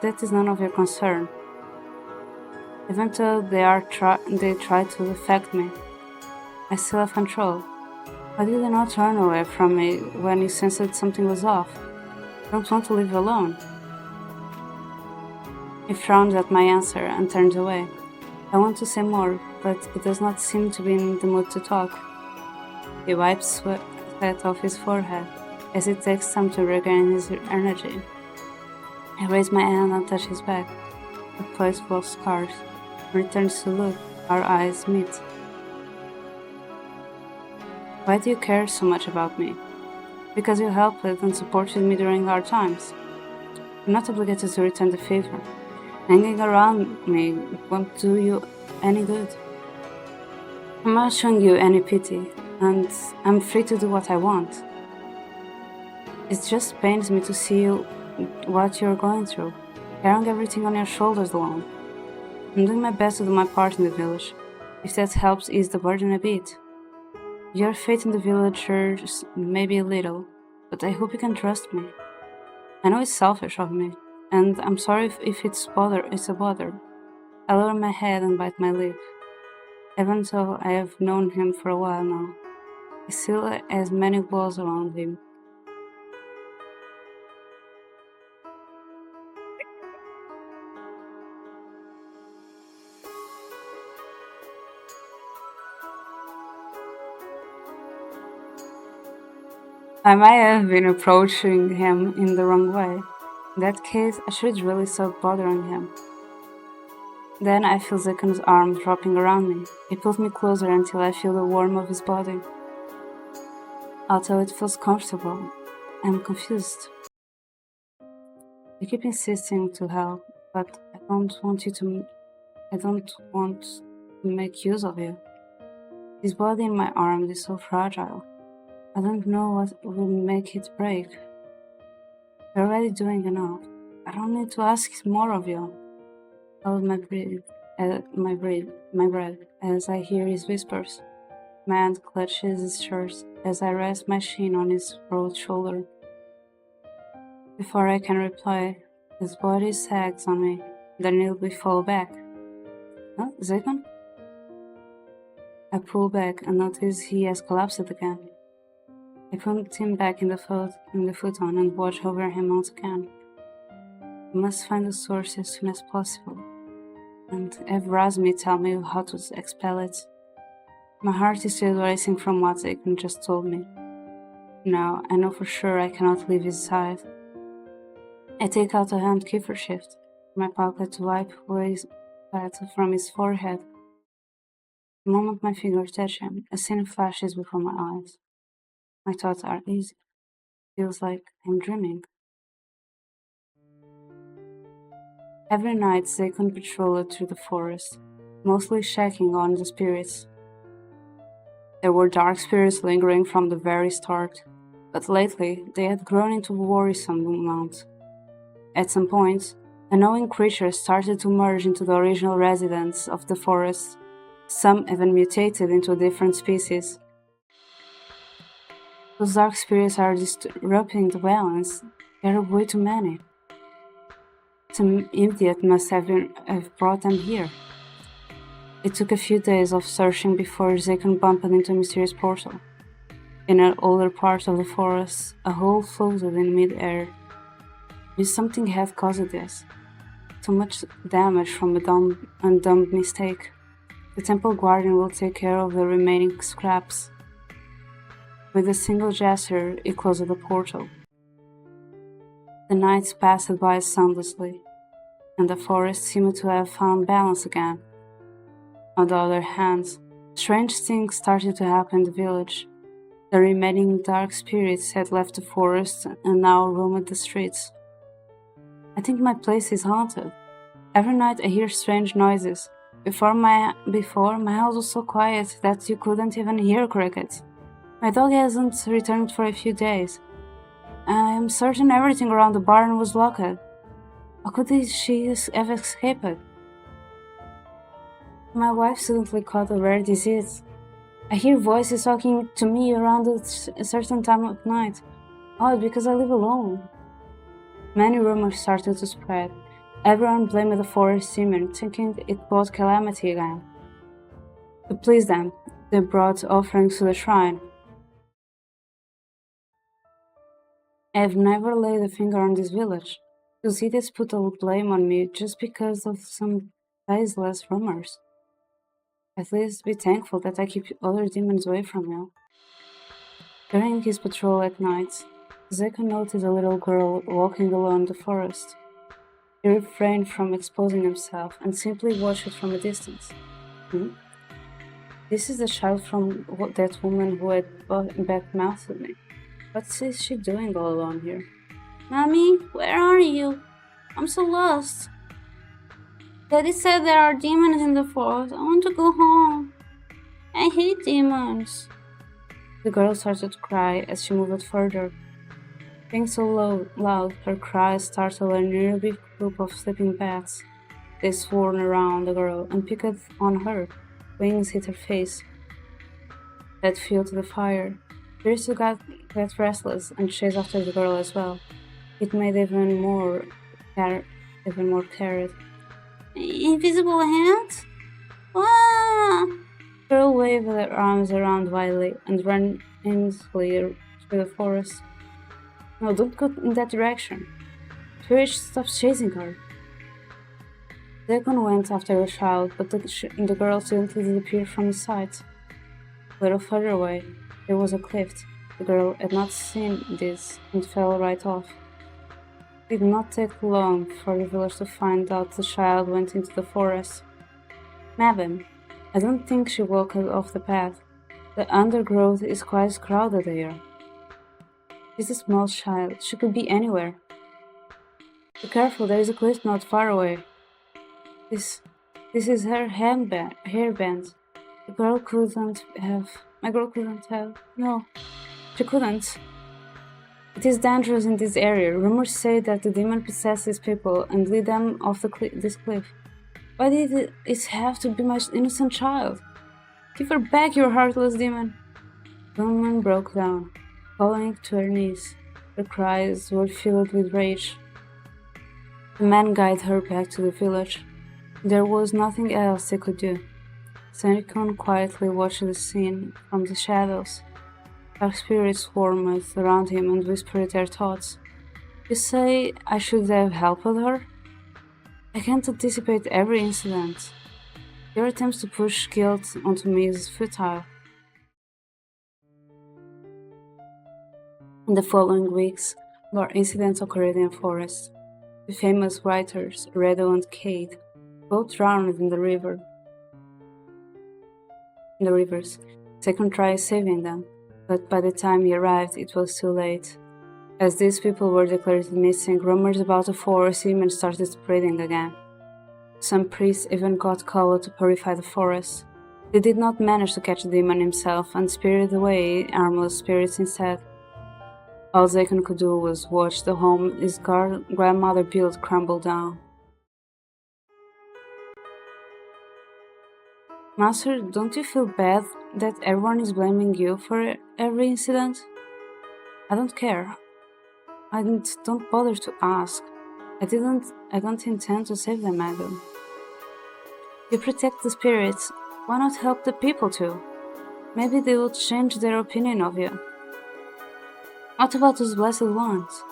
That is none of your concern. Even though they try to affect me, I still have control. Why did they not run away from me when you sensed something was off? I don't want to leave you alone. He frowns at my answer and turns away. I want to say more, but he does not seem to be in the mood to talk. He wipes sweat off his forehead as it takes time to regain his energy. I raise my hand and touch his back, a place full of scars. He returns to look. Our eyes meet. Why do you care so much about me? Because you helped and supported me during hard times. I'm not obligated to return the favor. Hanging around me won't do you any good. I'm not showing you any pity, and I'm free to do what I want. It just pains me to see what you're going through, carrying everything on your shoulders alone. I'm doing my best to do my part in the village, if that helps ease the burden a bit. Your faith in the villagers may be a little, but I hope you can trust me. I know it's selfish of me, and I'm sorry if it's a bother. I lower my head and bite my lip. Even though I have known him for a while now, he still has many walls around him. I might have been approaching him in the wrong way. In that case, I should really stop bothering him. Then I feel Zekon's arm wrapping around me. He pulls me closer until I feel the warmth of his body. Although it feels comfortable, I'm confused. You keep insisting to help, but I don't want to make use of you. This body in my arms is so fragile. I don't know what will make it break. You're already doing enough. I don't need to ask more of you. I hold my breath as I hear his whispers. My hand clutches his shirt as I rest my chin on his broad shoulder. Before I can reply, his body sags on me, then nearly fall back. Huh, Zekon? I pull back and notice he has collapsed again. I put him back in the futon and watch over him once again. I must find the source as soon as possible, and have Razmi tell me how to expel it. My heart is still racing from what Zaykan just told me. Now, I know for sure I cannot leave his side. I take out a hand kefir shift from my pocket to wipe away sweat from his forehead. The moment my fingers touch him, a scene flashes before my eyes. My thoughts are easy. Feels like I'm dreaming. Every night, Zaykan patrolled through the forest, mostly checking on the spirits. There were dark spirits lingering from the very start, but lately they had grown into a worrisome amount. At some point, unknown creatures started to merge into the original residents of the forest. Some even mutated into different species. Those dark spirits are disrupting the balance. There are way too many. Some idiot must have brought them here. It took a few days of searching before Zaykan bumped into a mysterious portal. In an older part of the forest, a hole floated in mid-air. Maybe something had caused this. Too much damage from a dumb mistake. The temple guardian will take care of the remaining scraps. With a single gesture, he closed the portal. The nights passed by soundlessly, and the forest seemed to have found balance again. On the other hand, strange things started to happen in the village. The remaining dark spirits had left the forest and now roamed the streets. I think my place is haunted. Every night I hear strange noises. Before my house was so quiet that you couldn't even hear crickets. My dog hasn't returned for a few days. I am certain everything around the barn was locked. How could she have escaped? My wife suddenly caught a rare disease. I hear voices talking to me around a certain time of night. Odd, because I live alone. Many rumors started to spread. Everyone blamed the forest demon, thinking it brought calamity again. To please them, they brought offerings to the shrine. I have never laid a finger on this village. Those idiots put all blame on me just because of some baseless rumors. At least be thankful that I keep other demons away from you. During his patrol at night, Zaykan noticed a little girl walking along the forest. He refrained from exposing himself and simply watched it from a distance. This is the child from that woman who had back-mouthed me. What is she doing all alone here? Mommy, where are you? I'm so lost. Daddy said there are demons in the forest. I want to go home. I hate demons. The girl started to cry as she moved further. Being so loud, her cries startled a nearby group of sleeping bats. They swarmed around the girl and picked on her. Wings hit her face. That fueled the fire. Spirits got restless and chased after the girl as well. It made even more carried. Invisible hands? Ah! The girl waved her arms around wildly and ran aimlessly through the forest. No, don't go in that direction. Spirit stopped chasing her. Zaykan went after the child, but the girl suddenly disappeared from his sight. A little further away, there was a cliff. The girl had not seen this and fell right off. It did not take long for the village to find out the child went into the forest. Madam, I don't think she walked off the path. The undergrowth is quite crowded here. She's a small child. She could be anywhere. Be careful, there is a cliff not far away. This is her hairband. My girl couldn't have. No, she couldn't. It is dangerous in this area. Rumors say that the demon possesses people and lead them off this cliff. Why did it have to be my innocent child? Give her back, you heartless demon. The woman broke down, falling to her knees. Her cries were filled with rage. The man guided her back to the village. There was nothing else they could do. Zaykan quietly watched the scene from the shadows. Dark spirits swarmed around him and whispered their thoughts. You say I should have helped her? I can't anticipate every incident. Your attempts to push guilt onto me is futile. In the following weeks, more incidents occurred in the forest. The famous writers, Redo and Kate, both drowned in the rivers. Second tried saving them, but by the time he arrived, it was too late. As these people were declared missing, rumors about the forest demon started spreading again. Some priests even got called to purify the forest. They did not manage to catch the demon himself and spirited away harmless spirits instead. All Zakon could do was watch the home his grandmother built crumble down. Master, don't you feel bad that everyone is blaming you for every incident? I don't care. I don't bother to ask. I don't intend to save them either. You protect the spirits. Why not help the people too? Maybe they will change their opinion of you. What about those blessed ones?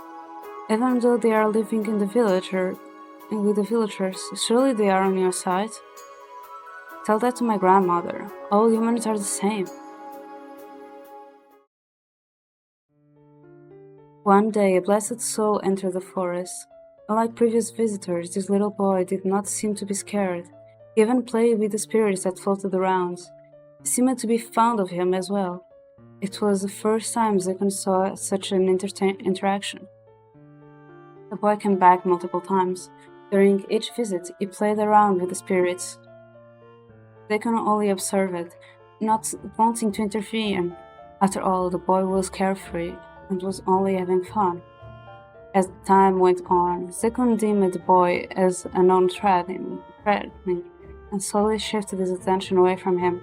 Even though they are living in the village with the villagers, surely they are on your side? Tell that to my grandmother. All humans are the same. One day, a blessed soul entered the forest. Unlike previous visitors, this little boy did not seem to be scared. He even played with the spirits that floated around. They seemed to be fond of him as well. It was the first time Zekon saw such an interaction. The boy came back multiple times. During each visit, he played around with the spirits. Zekon only observed, not wanting to intervene. After all, the boy was carefree and was only having fun. As time went on, Zekon deemed the boy as a non-threatening, and slowly shifted his attention away from him.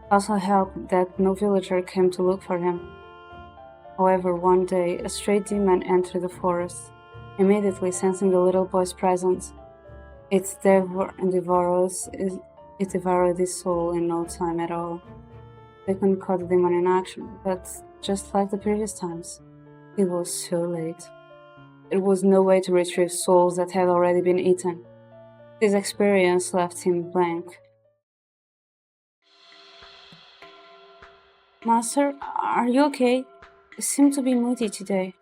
Also helped that no villager came to look for him. However, one day, a stray demon entered the forest. Immediately sensing the little boy's presence, it devoured his soul in no time at all. Zekon caught the demon in action, but just like the previous times, it was too late. There was no way to retrieve souls that had already been eaten. This experience left him blank. Master, are you okay? You seem to be moody today.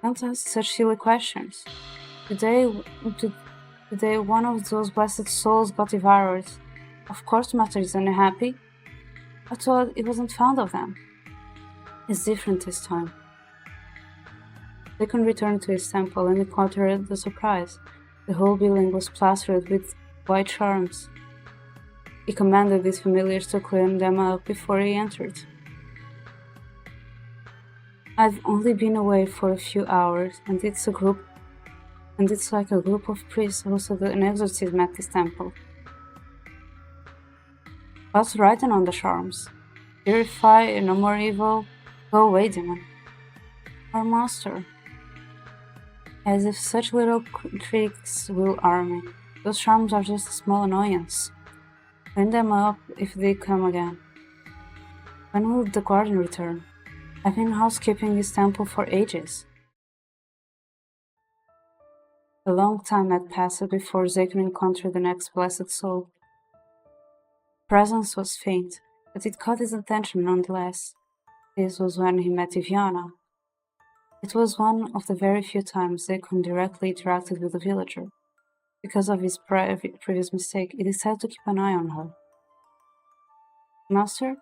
Don't ask such silly questions. Today one of those blessed souls got devoured. Of course Master is unhappy. I thought he wasn't fond of them. It's different this time. Zekon returned to his temple and encountered the surprise. The whole building was plastered with white charms. He commanded these familiars to clean them up before he entered. I've only been away for a few hours, and it's like a group of priests hosted an exorcism at this temple. What's written on the charms? Purify, no more evil, go away, demon. Our master. As if such little tricks will harm me. Those charms are just a small annoyance. Clean them up if they come again. When will the guardian return? I've been housekeeping this temple for ages. A long time had passed before Zekon encountered the next blessed soul. Presence was faint, but it caught his attention nonetheless. This was when he met Iviana. It was one of the very few times Zekon directly interacted with a villager. Because of his previous mistake, he decided to keep an eye on her. Master,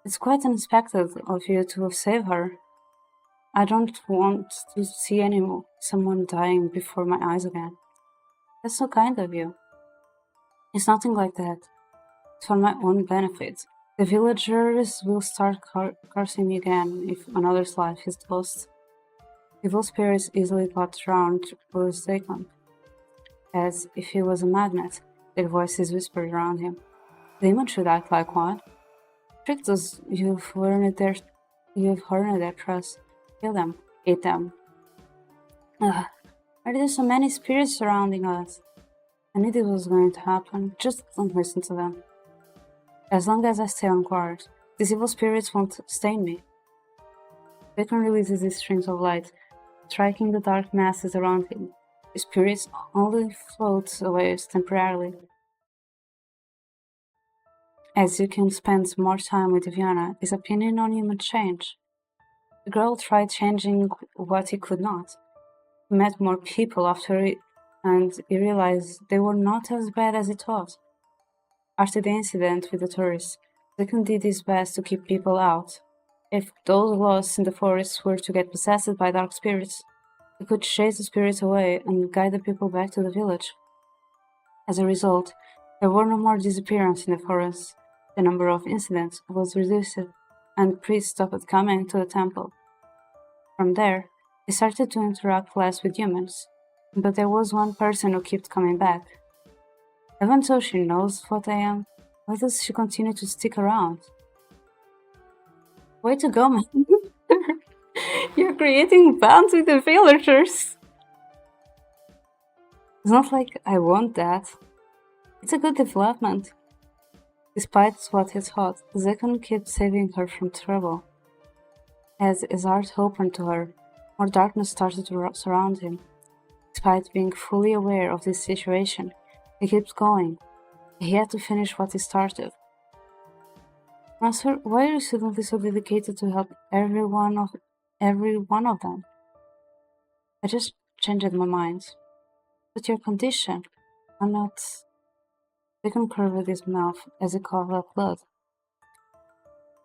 it's quite unexpected of you to save her. I don't want to see someone dying before my eyes again. That's so kind of you. It's nothing like that. It's for my own benefit. The villagers will start cursing me again if another's life is lost. Evil spirits easily got drowned or Zekon. As if he was a magnet, their voices whispered around him. Demon should act like one. Trick those you've earned their trust. Kill them, eat them. Ugh, why are there so many spirits surrounding us? I knew this was going to happen. Just don't listen to them. As long as I stay on guard, these evil spirits won't stain me. Bacon releases these streams of light, striking the dark masses around him. The spirits only float away temporarily. As Zukin spends more time with Viviana, his opinion on him would change. The girl tried changing what he could not. He met more people and he realized they were not as bad as he thought. After the incident with the tourists, Zukin did his best to keep people out. If those lost in the forest were to get possessed by dark spirits, he could chase the spirits away and guide the people back to the village. As a result, there were no more disappearances in the forest. The number of incidents was reduced, and priests stopped coming to the temple. From there, they started to interact less with humans, but there was one person who kept coming back. Even though she knows what I am, why does she continue to stick around? Way to go, man! You're creating bonds with the villagers! It's not like I want that. It's a good development. Despite what he thought, Zekon kept saving her from trouble. As his heart opened to her, more darkness started to surround him. Despite being fully aware of this situation, he kept going. He had to finish what he started. Master, why are you suddenly so dedicated to help every one of them? I just changed my mind. But your condition, I'm not... Bacon curved his mouth as he coughed up blood.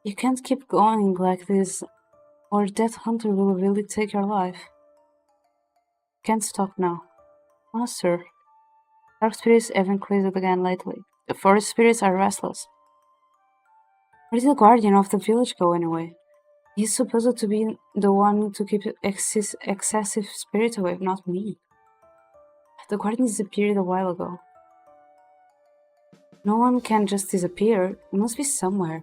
You can't keep going like this, or that hunter will really take your life. Can't stop now. Master. Dark spirits have increased again lately. The forest spirits are restless. Where did the guardian of the village go anyway? He's supposed to be the one to keep excessive spirits away, not me. The guardian disappeared a while ago. No one can just disappear. It must be somewhere.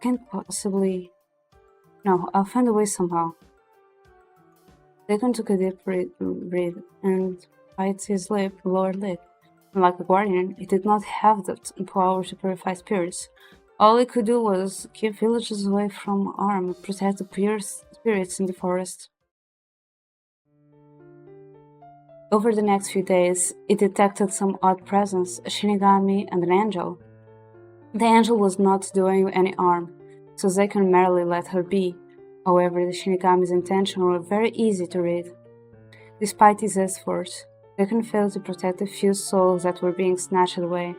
Can't possibly... No, I'll find a way somehow. Deacon took a deep breath and bit his lower lip. Unlike the guardian, he did not have the power to purify spirits. All he could do was keep villagers away from harm and protect the pure spirits in the forest. Over the next few days, he detected some odd presence, a Shinigami and an angel. The angel was not doing any harm, so Zekon merely let her be. However, the Shinigami's intentions were very easy to read. Despite his efforts, Zekon failed to protect the few souls that were being snatched away.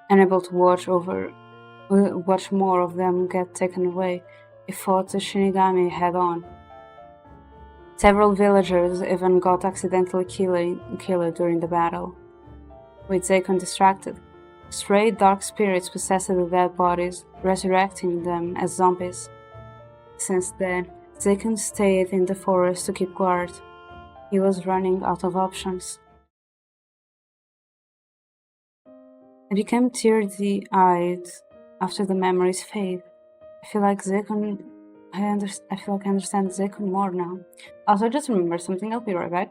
Unable to watch more of them get taken away, he fought the Shinigami head-on. Several villagers even got accidentally killed during the battle. With Zekon distracted, stray dark spirits possessed the dead bodies, resurrecting them as zombies. Since then, Zekon stayed in the forest to keep guard. He was running out of options. I became teary-eyed after the memories fade. I feel like I understand Zekon more now. Also, just remember something. I'll be right back.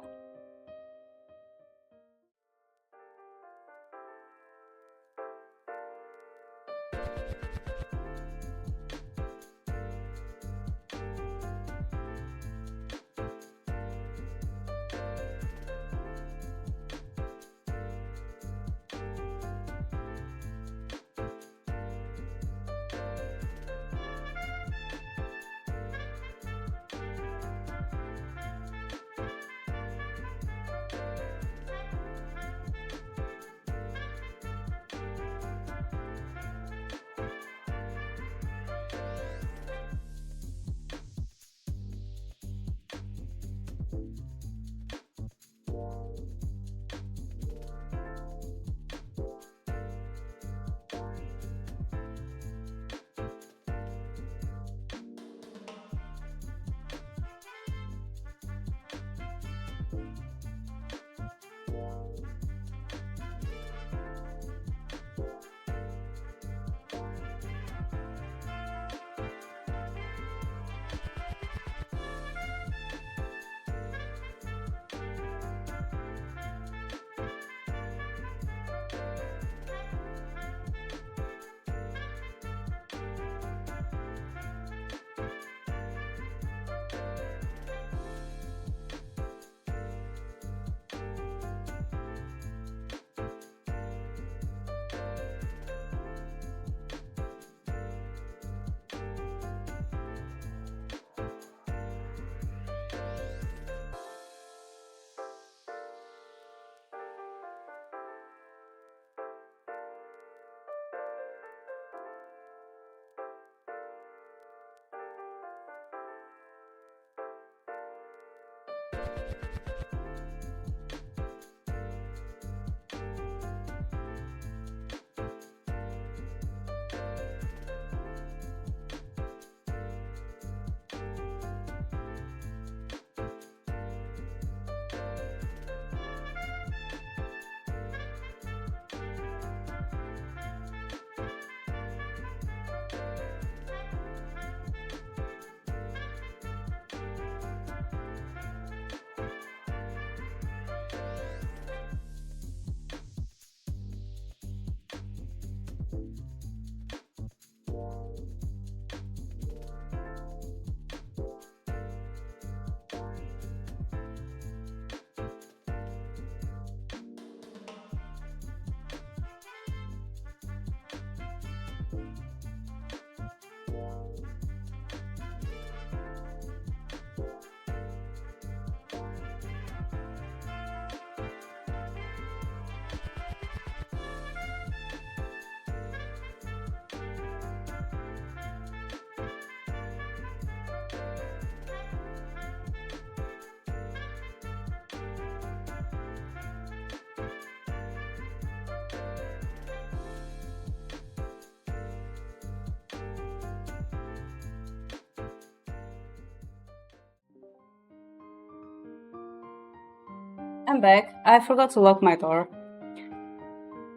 I'm back. I forgot to lock my door.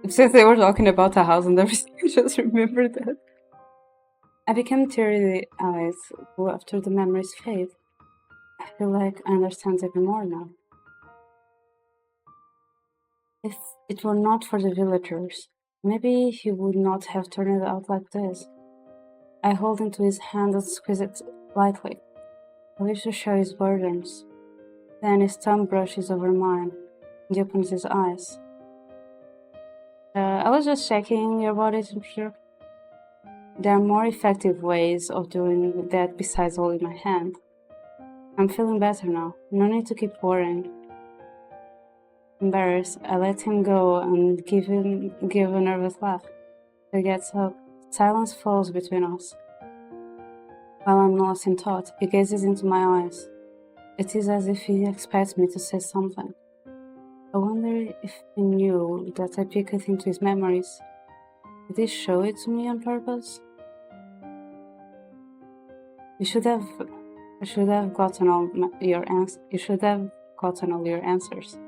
Since they were talking about the house and everything, I just remembered that. I became teary-eyed after the memories fade. I feel like I understand even more now. If it were not for the villagers, maybe he would not have turned it out like this. I hold into his hand and squeeze it lightly. I wish to share his burdens. Then his thumb brushes over mine, and he opens his eyes. I was just checking your body temperature. There are more effective ways of doing that besides holding my hand. I'm feeling better now. No need to keep worrying. Embarrassed, I let him go and give a nervous laugh. He gets up. Silence falls between us. While I'm lost in thought, he gazes into my eyes. It is as if he expects me to say something. I wonder if he knew that I peeked into his memories. Did he show it to me on purpose? You should have gotten all your answers.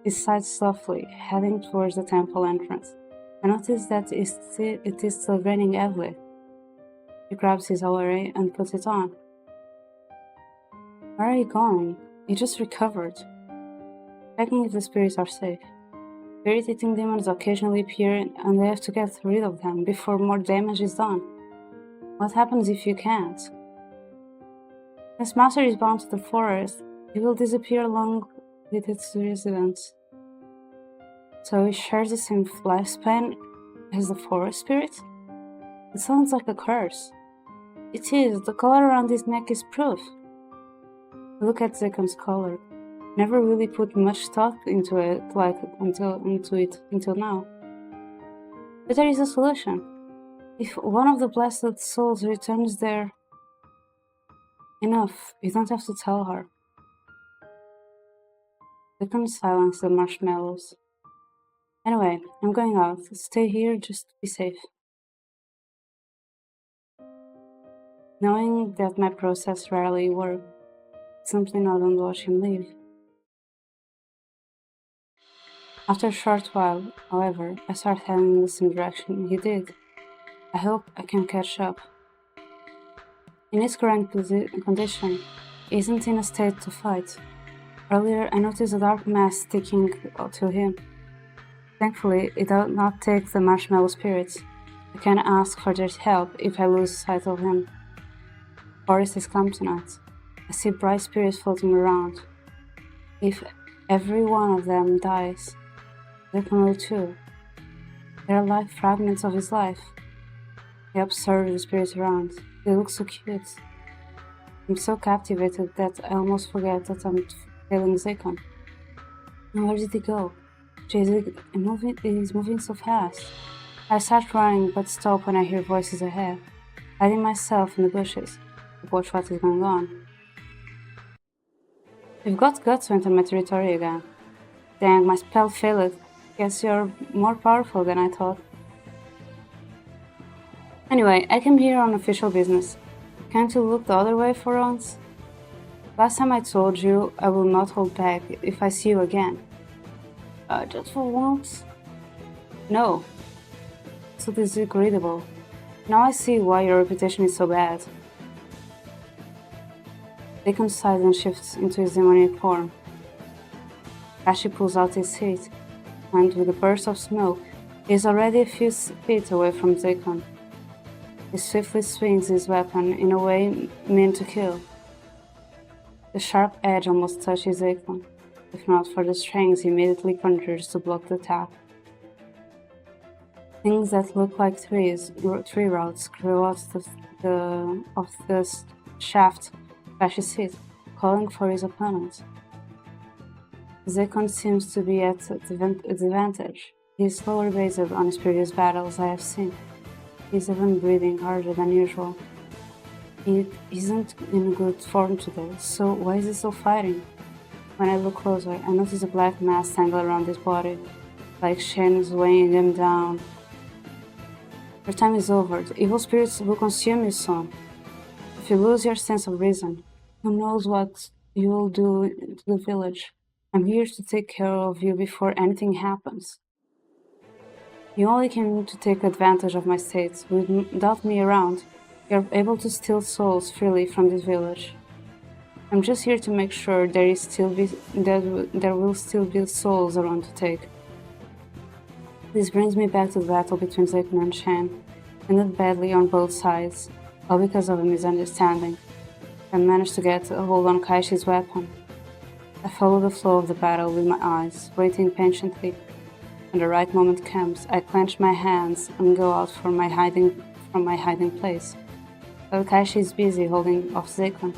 He sighed softly, heading towards the temple entrance. I noticed that it is still raining heavily. He grabs his awari and puts it on. Where are you going? You just recovered. Checking if the spirits are safe. Spirit-eating demons occasionally appear and they have to get rid of them before more damage is done. What happens if you can't? Since Master is bound to the forest, he will disappear along with its residents. So he shares the same lifespan as the forest spirit? It sounds like a curse. It is. The color around his neck is proof. Look at Zekon's color. Never really put much thought into it until now. But there is a solution. If one of the blessed souls returns there, enough. You don't have to tell her. Zekon silenced the marshmallows. Anyway, I'm going out. Stay here, just be safe. Knowing that my process rarely worked, simply not don't watch him leave. After a short while, however, I start heading in the same direction he did. I hope I can catch up. In his current condition, he isn't in a state to fight. Earlier, I noticed a dark mass sticking to him. Thankfully, it does not take the marshmallow spirits. I can ask for their help if I lose sight of him. Forest is calm tonight. I see bright spirits floating around. If every one of them dies, Zekon will too. They are like fragments of his life. I observe the spirits around. They look so cute. I'm so captivated that I almost forget that I'm feeling Zekon. And where did he go? He's moving so fast. I start running but stop when I hear voices ahead. Hiding myself in the bushes to watch what is going on. You've got guts to enter my territory again. Dang, my spell failed. Guess you're more powerful than I thought. Anyway, I came here on official business. Can't you look the other way for once? Last time I told you I will not hold back if I see you again. Just for once? No. So disagreeable. Now I see why your reputation is so bad. Zekon sighs and shifts into his demonic form. Kashi pulls out his seat, and with a burst of smoke, he is already a few feet away from Zekon. He swiftly swings his weapon in a way meant to kill. The sharp edge almost touches Zekon, if not for the strings he immediately conjures to block the attack. Things that look like tree roots grow out of the shaft Kashi's hit, calling for his opponent. Zekon seems to be at advantage. He is slower based on his previous battles I have seen. He is even breathing harder than usual. He isn't in good form today, so why is he still fighting? When I look closer, I notice a black mass tangled around his body, like chains weighing him down. Your time is over. The evil spirits will consume you soon. If you lose your sense of reason, who knows what you will do to the village? I'm here to take care of you before anything happens. You only came to take advantage of my state. Without me around, you're able to steal souls freely from this village. I'm just here to make sure there will still be souls around to take. This brings me back to the battle between Zekun and Shan. Ended badly on both sides, all because of a misunderstanding. I managed to get a hold on Kaishi's weapon. I follow the flow of the battle with my eyes, waiting patiently. When the right moment comes, I clench my hands and go out from my hiding place. While Kaishi is busy holding off Zekun,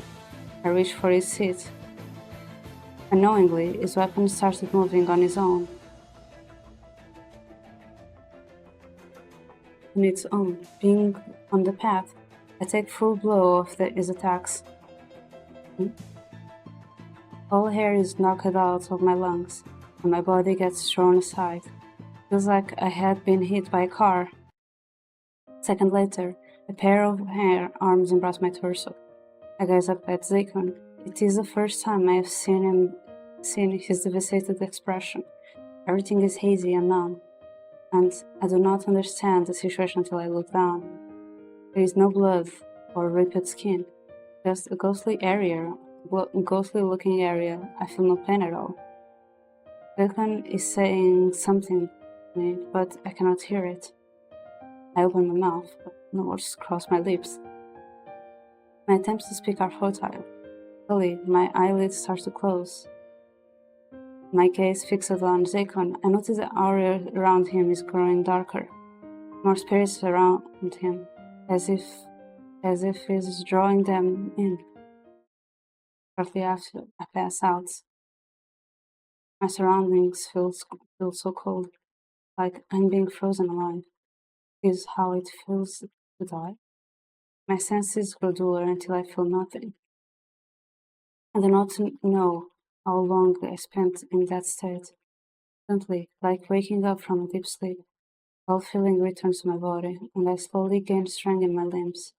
I reach for his seat. Unknowingly, his weapon started moving on its own. Being on the path, I take full blow of his attacks. All hair is knocked out of my lungs, and my body gets thrown aside. Feels like I had been hit by a car. A second later, a pair of arms embrace my torso. I gaze up at Zekun. It is the first time I have seen his devastated expression. Everything is hazy and numb, and I do not understand the situation until I look down. There is no blood or ripped skin, just a ghostly-looking area. I feel no pain at all. Zekun is saying something to me, but I cannot hear it. I open my mouth, but no words cross my lips. My attempts to speak are futile. Slowly, my eyelids start to close. My gaze fixed on Zekun, I notice the aura around him is growing darker. More spirits surround him, as if he's drawing them in. Shortly after, I pass out. My surroundings feel so cold, like I'm being frozen alive. This is how it feels to die. My senses grow duller until I feel nothing. I do not know how long I spent in that state. Instantly, like waking up from a deep sleep, all feeling returns to my body, and I slowly gain strength in my limbs.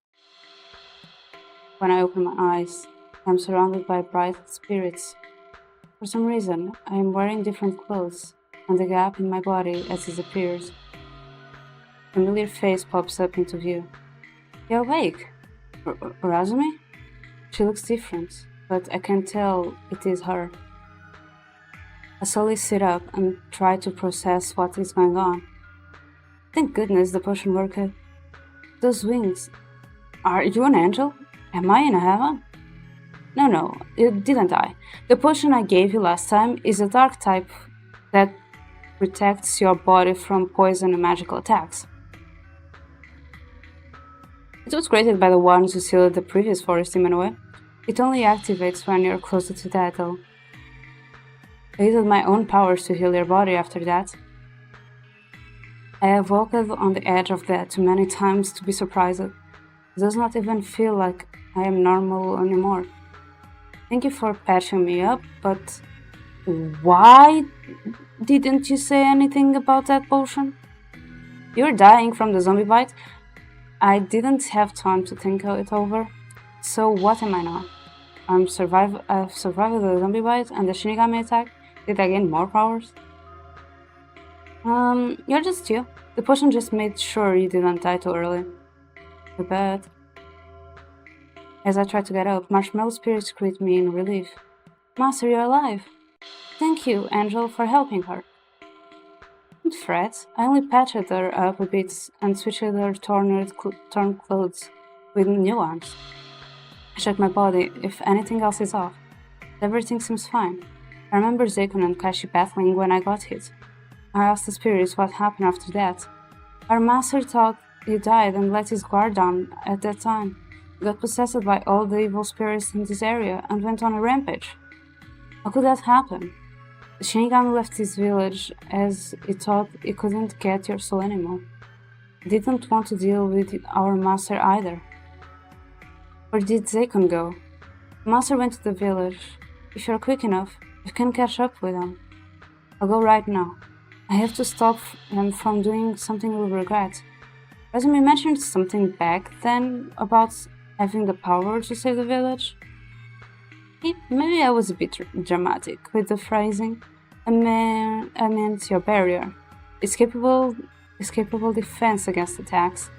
When I open my eyes, I am surrounded by bright spirits. For some reason, I am wearing different clothes, and the gap in my body has disappeared. A familiar face pops up into view. You're awake! Razumi? She looks different, but I can tell it is her. I slowly sit up and try to process what is going on. Thank goodness the potion worked. Those wings. Are you an angel? Am I in heaven? No, you didn't die. The potion I gave you last time is a dark type that protects your body from poison and magical attacks. It was created by the ones who sealed the previous forest demon away. It only activates when you're closer to that, though. I used my own powers to heal your body after that. I have walked on the edge of that too many times to be surprised. It does not even feel like I am normal anymore. Thank you for patching me up, but why didn't you say anything about that potion? You're dying from the zombie bite? I didn't have time to think it over. So what am I now? I've survived the zombie bite and the Shinigami attack. Did I gain more powers? You're just you. The potion just made sure you didn't die too early. Too bad. As I try to get up, Marshmallow spirits greet me in relief. Master, you're alive. Thank you, Angel, for helping her. Don't fret. I only patched her up a bit and switched her torn clothes with new ones. I check my body if anything else is off. Everything seems fine. I remember Zekun and Kashi battling when I got hit. I asked the spirits what happened after that. Our master thought he died and let his guard down at that time. He got possessed by all the evil spirits in this area and went on a rampage. How could that happen? The Shinigami left this village as he thought he couldn't get your soul anymore. He didn't want to deal with our master either. Where did Zekun go? The master went to the village. If you're quick enough, you can catch up with him. I'll go right now. I have to stop him from doing something he'll regret. Razumi mentioned something back then about having the power to save the village. Maybe I was a bit dramatic with the phrasing. I meant your barrier. It's capable defense against attacks.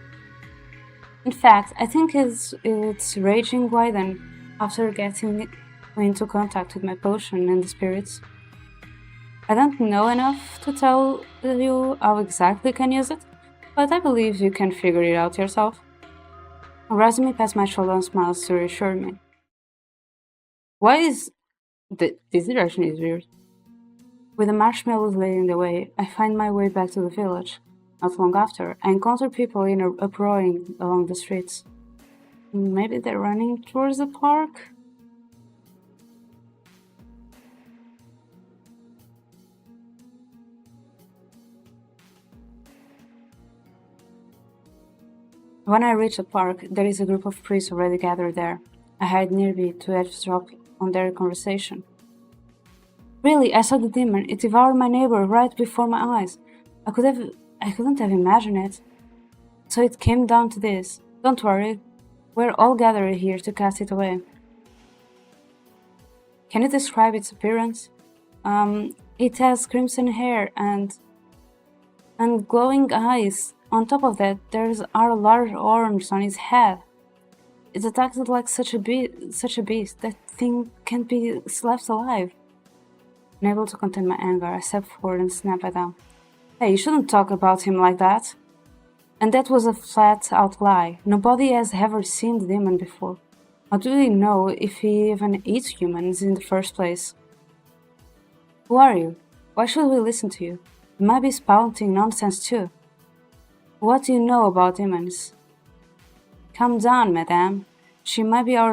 In fact, I think it's raging widen after getting into contact with my potion and the spirits. I don't know enough to tell you how exactly you can use it, but I believe you can figure it out yourself. Razumi pats my shoulder and smiles to reassure me. Why is this direction is weird? With the marshmallows leading the way, I find my way back to the village. Not long after, I encounter people in uproaring along the streets. Maybe they're running towards the park? When I reach the park, there is a group of priests already gathered there. I hide nearby to eavesdrop on their conversation. Really, I saw the demon. It devoured my neighbor right before my eyes. I couldn't have imagined it. So it came down to this. Don't worry, we're all gathered here to cast it away. Can you describe its appearance? It has crimson hair and glowing eyes. On top of that, are large horns on its head. It attacks it like such a beast. That thing can't be left alive. Unable to contain my anger, I step forward and snap at them. Hey, you shouldn't talk about him like that. And that was a flat-out lie. Nobody has ever seen the demon before. How do we know if he even eats humans in the first place? Who are you? Why should we listen to you? You might be spouting nonsense too. What do you know about demons? Calm down, madame. She might be our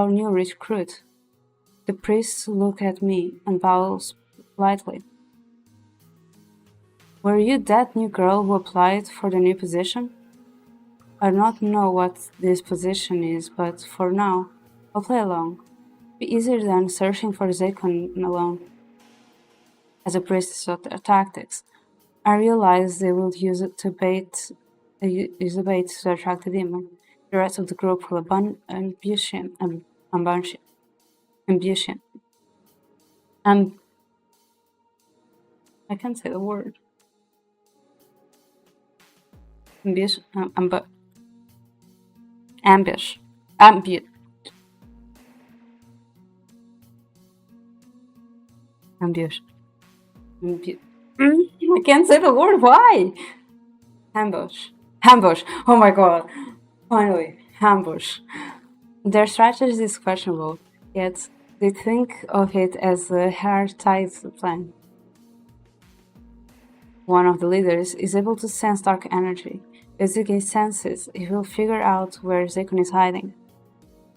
new recruit. The priest looks at me and bows politely. Were you that new girl who applied for the new position? I do not know what this position is, but for now, I'll play along. Be easier than searching for Zakon alone. As a priest sought their tactics, I realized they would use it to bait to attract the demon. The rest of the group will ambush him. I can't say the word. Ambush. I can't say the word. Why? Ambush. Oh my god. Finally, ambush. Their strategy is questionable, yet they think of it as a hard-tied plan. One of the leaders is able to sense dark energy. Using his senses, he will figure out where Zakon is hiding.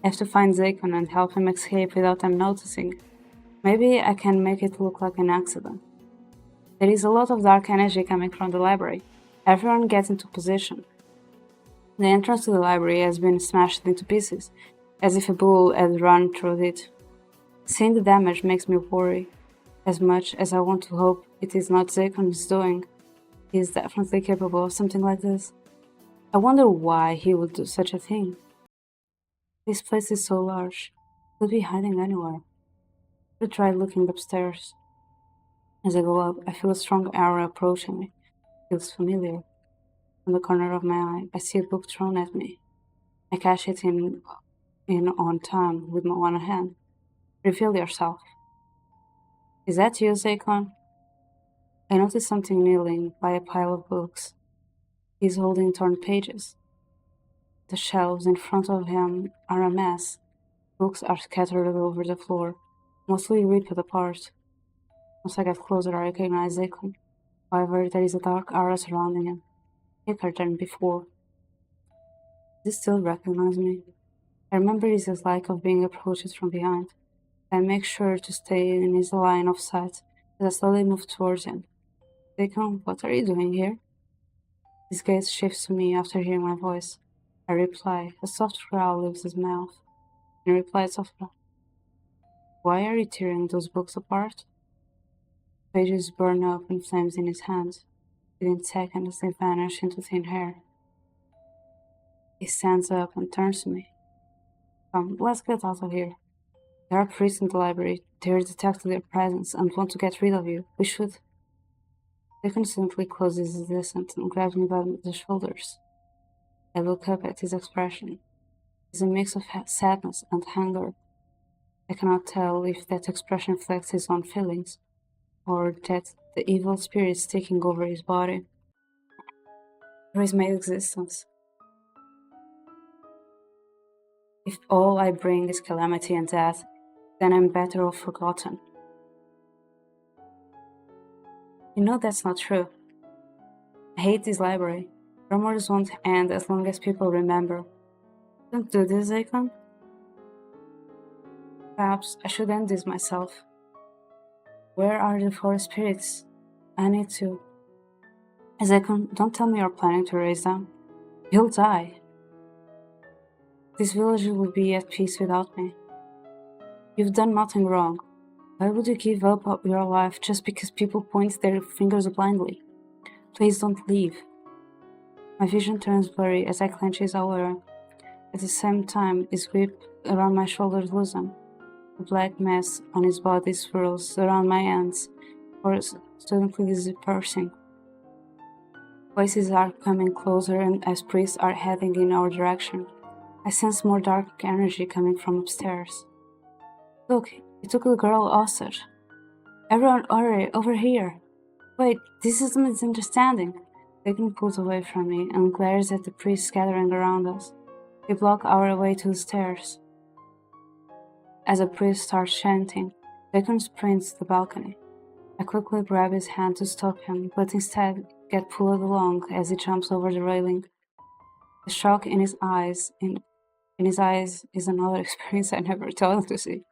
I have to find Zakon and help him escape without them noticing. Maybe I can make it look like an accident. There is a lot of dark energy coming from the library. Everyone gets into position. The entrance to the library has been smashed into pieces, as if a bull had run through it. Seeing the damage makes me worry. As much as I want to hope it is not Zakon's doing, he is definitely capable of something like this. I wonder why he would do such a thing. This place is so large. Could be hiding anywhere. I tried looking upstairs. As I go up, I feel a strong aura approaching me. It feels familiar. From the corner of my eye, I see a book thrown at me. I catch it in on time with my one hand. Reveal yourself. Is that you, Zakon? I notice something kneeling by a pile of books. He's holding torn pages. The shelves in front of him are a mess. Books are scattered all over the floor, mostly ripped apart. Once I get closer, I recognize Zakon. However, there is a dark aura surrounding him, thicker than before. Does he still recognize me? I remember his dislike of being approached from behind. I make sure to stay in his line of sight as I slowly move towards him. Zakon, what are you doing here? His gaze shifts to me after hearing my voice. I reply. A soft growl leaves his mouth. He replies softly. Why are you tearing those books apart? Pages burn up in flames in his hands. Within seconds, they vanish into thin air. He stands up and turns to me. Come, let's get out of here. There are priests in the library. They're detecting their presence and want to get rid of you. We should. They constantly closes his descent and grabs me by the shoulders. I look up at his expression. It's a mix of sadness and anger. I cannot tell if that expression reflects his own feelings, or that the evil spirit is taking over his body. Or is my existence. If all I bring is calamity and death, then I'm better off forgotten. You know that's not true. I hate this library. Rumors won't end as long as people remember. Don't do this, Icon. Perhaps I should end this myself. Where are the four spirits? I need to. Icon, don't tell me you're planning to raise them. You'll die. This village will be at peace without me. You've done nothing wrong. Why would you give up your life just because people point their fingers blindly? Please don't leave. My vision turns blurry as I clench his aura. At the same time, his grip around my shoulders loosens. The black mass on his body swirls around my hands, or suddenly dispersing. Voices are coming closer, and as priests are heading in our direction, I sense more dark energy coming from upstairs. Look, you took the girl hostage. Everyone, hurry, over here. Wait, this is a misunderstanding. Dagon pulls away from me and glares at the priests gathering around us. They block our way to the stairs. As a priest starts chanting, Dagon sprints to the balcony. I quickly grab his hand to stop him, but instead get pulled along as he jumps over the railing. The shock in his eyes is another experience I never thought to see.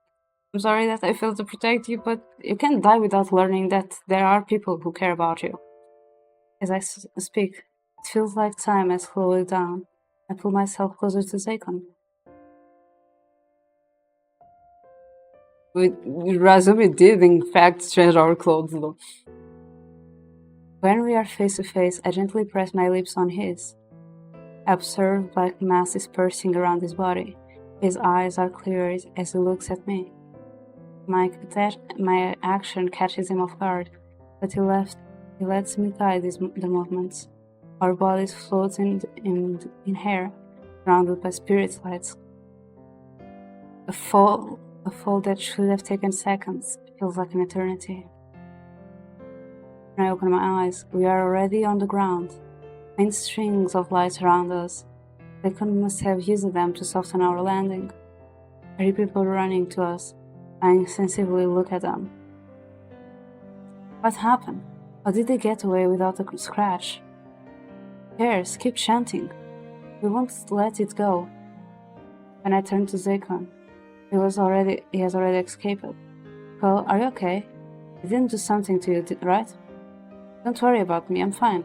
I'm sorry that I failed to protect you, but you can't die without learning that there are people who care about you. As I speak, it feels like time has slowed down. I pull myself closer to Zakon. Razumi did, in fact, change our clothes, though. When we are face to face, I gently press my lips on his. I observe black mass dispersing around his body. His eyes are clear as he looks at me. My action catches him off guard, but he lets me guide the movements. Our bodies float in air, surrounded by spirit lights. A fall that should have taken seconds feels like an eternity. When I open my eyes, we are already on the ground. Faint strings of light around us. They must have used them to soften our landing. I hear people running to us. I insensibly look at them. What happened? How did they get away without a scratch? Cares, keep chanting. We won't let it go. When I turn to Zakon, he has already escaped. Well, are you okay? I didn't do something to you, right? Don't worry about me, I'm fine.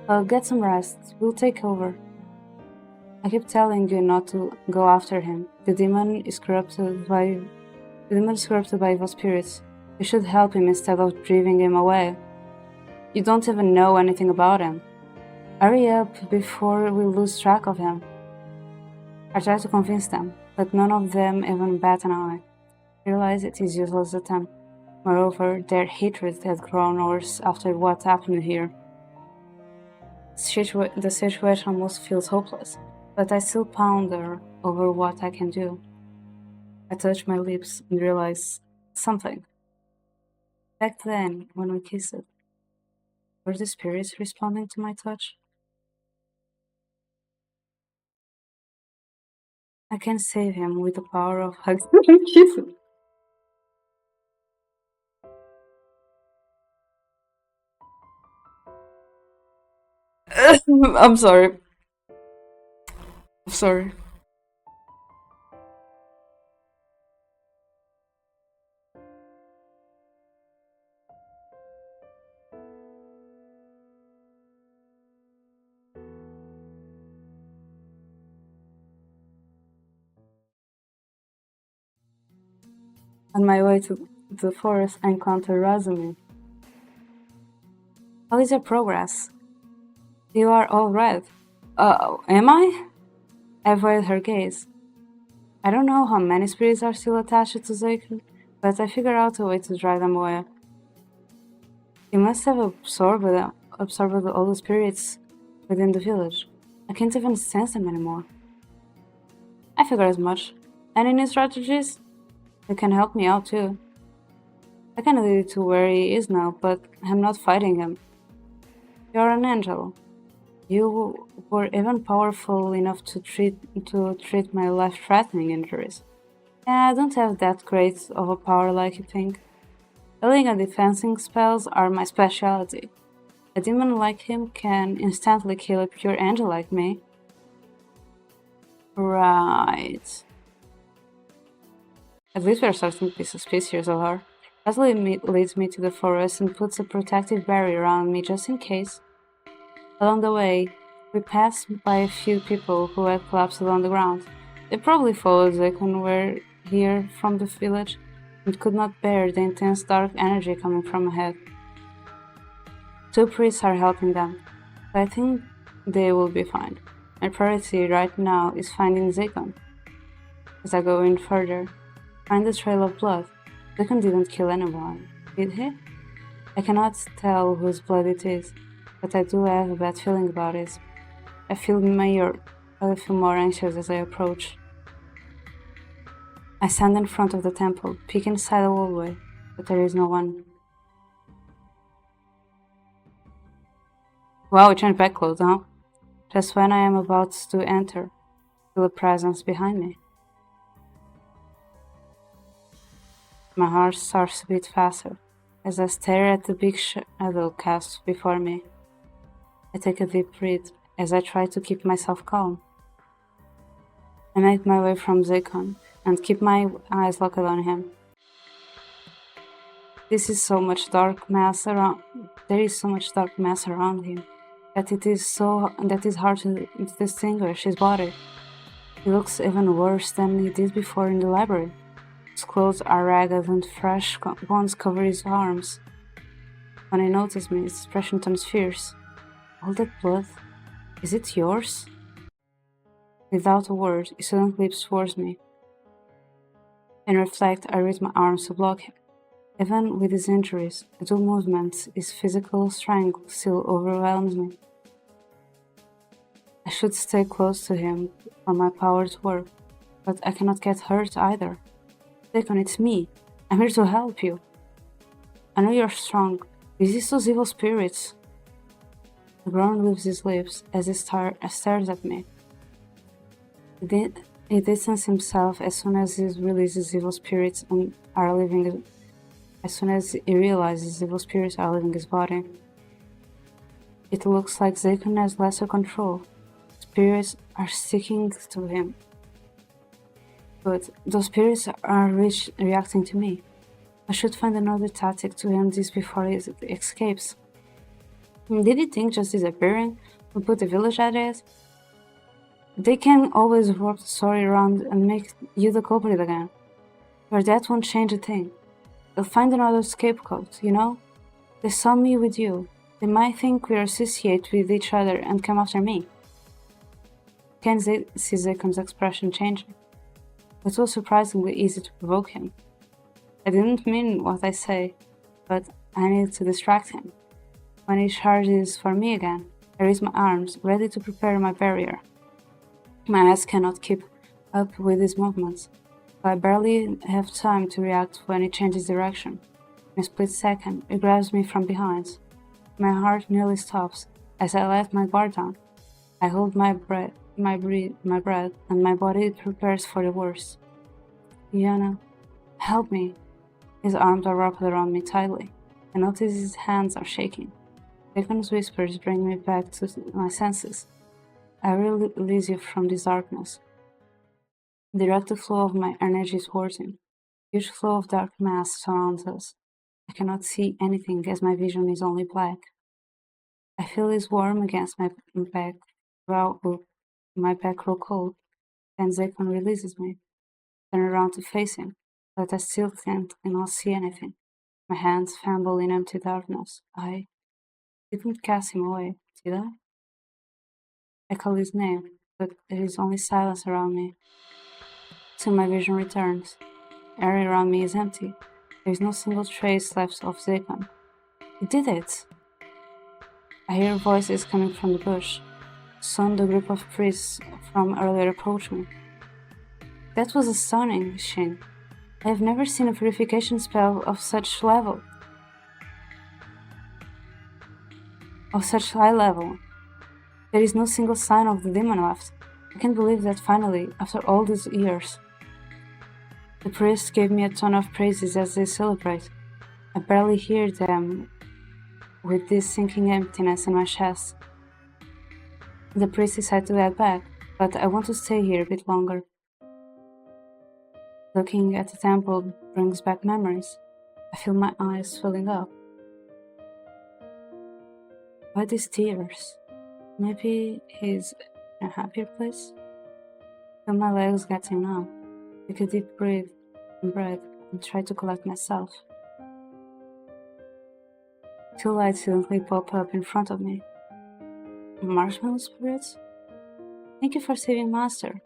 Well, get some rest. We'll take over. I keep telling you not to go after him. The demon is corrupted by evil spirits. You should help him instead of driving him away. You don't even know anything about him. Hurry up before we lose track of him. I try to convince them, but none of them even bat an eye. I realize it is useless attempt. Moreover, their hatred had grown worse after what happened here. The situation almost feels hopeless, but I still ponder over what I can do. I touch my lips and realize something. Back then, when we kissed, were the spirits responding to my touch? I can save him with the power of hugs and kisses. I'm sorry. I'm sorry. On my way to the forest, I encounter Razumi. How is your progress? You are all right. Am I? I avoid her gaze. I don't know how many spirits are still attached to Zekon, but I figured out a way to drive them away. He must have absorbed all the spirits within the village. I can't even sense them anymore. I figured as much. Any new strategies? You can help me out too. I can lead you to where he is now, but I'm not fighting him. You're an angel. You were even powerful enough to treat my life-threatening injuries. Yeah, I don't have that great of a power like you think. Healing and defensing spells are my specialty. A demon like him can instantly kill a pure angel like me. Right. At least we're starting to be suspicious of her. Leslie leads me to the forest and puts a protective barrier around me just in case. Along the way, we pass by a few people who had collapsed on the ground. They probably followed Zekon were here from the village and could not bear the intense dark energy coming from ahead. Two priests are helping them, but I think they will be fine. My priority right now is finding Zekon. As I go in further, find the trail of blood. Zekon didn't kill anyone, did he? I cannot tell whose blood it is, but I do have a bad feeling about it. I feel more anxious as I approach. I stand in front of the temple, peek inside the hallway, but there is no one. Wow, it turned back close, huh? Just when I am about to enter, feel a presence behind me. My heart starts to beat faster as I stare at the big shadow cast before me. I take a deep breath as I try to keep myself calm. I make my way from Zekon and keep my eyes locked on him. There is so much dark mass around him that it is hard to distinguish his body. He looks even worse than he did before in the library. His clothes are ragged and fresh wounds cover his arms. When he notices me, his expression turns fierce. All that blood, is it yours? Without a word, he suddenly leaps towards me. In reflect, I raise my arms to block him. Even with his injuries, the dual movements, his physical strength still overwhelms me. I should stay close to him for my power to work, but I cannot get hurt either. Zekon, it's me. I'm here to help you. I know you're strong. Resist those evil spirits. The groan leaves his lips as he stares at me. He distances himself as soon as he releases evil spirits and are living. As soon as he realizes evil spirits are leaving his body. It looks like Zekon has lesser control. Spirits are sticking to him. But those spirits are reacting to me. I should find another tactic to end this before he escapes. Did he think just disappearing would put the village at ease? They can always warp the story around and make you the culprit again. But that won't change a thing. They'll find another scapegoat, you know? They saw me with you. They might think we're associated with each other and come after me. Can see Zekon's expression changing. It was surprisingly easy to provoke him. I didn't mean what I say, but I needed to distract him. When he charges for me again, I raise my arms, ready to prepare my barrier. My eyes cannot keep up with his movements, so I barely have time to react when he changes direction. In a split second, he grabs me from behind. My heart nearly stops as I let my guard down. I hold my breath, and my body prepares for the worst. Yana, help me. His arms are wrapped around me tightly. I notice his hands are shaking. Zekon's whispers bring me back to my senses. I will release you from this darkness. Direct the flow of my energy towards him. Huge flow of dark mass surrounds us. I cannot see anything as my vision is only black. I feel his warm against my back, my back grow cold. Then Zekon releases me. Turn around to face him, but I still cannot see anything. My hands fumble in empty darkness. I didn't cast him away, did I? I call his name, but there is only silence around me. Till my vision returns. The area around me is empty. There is no single trace left of Zekon. He did it! I hear voices coming from the bush. Soon the group of priests from earlier approach me. That was astonishing. I have never seen a purification spell of such high level. There is no single sign of the demon left. I can't believe that finally, after all these years. The priests gave me a ton of praises as they celebrate. I barely hear them with this sinking emptiness in my chest. The priest decided to head back, but I want to stay here a bit longer. Looking at the temple brings back memories. I feel my eyes filling up. Why these tears? Maybe he's in a happier place? I feel my legs getting numb. Take a deep breath and try to collect myself. Two lights suddenly pop up in front of me. Marshmallow spirits? Thank you for saving Master.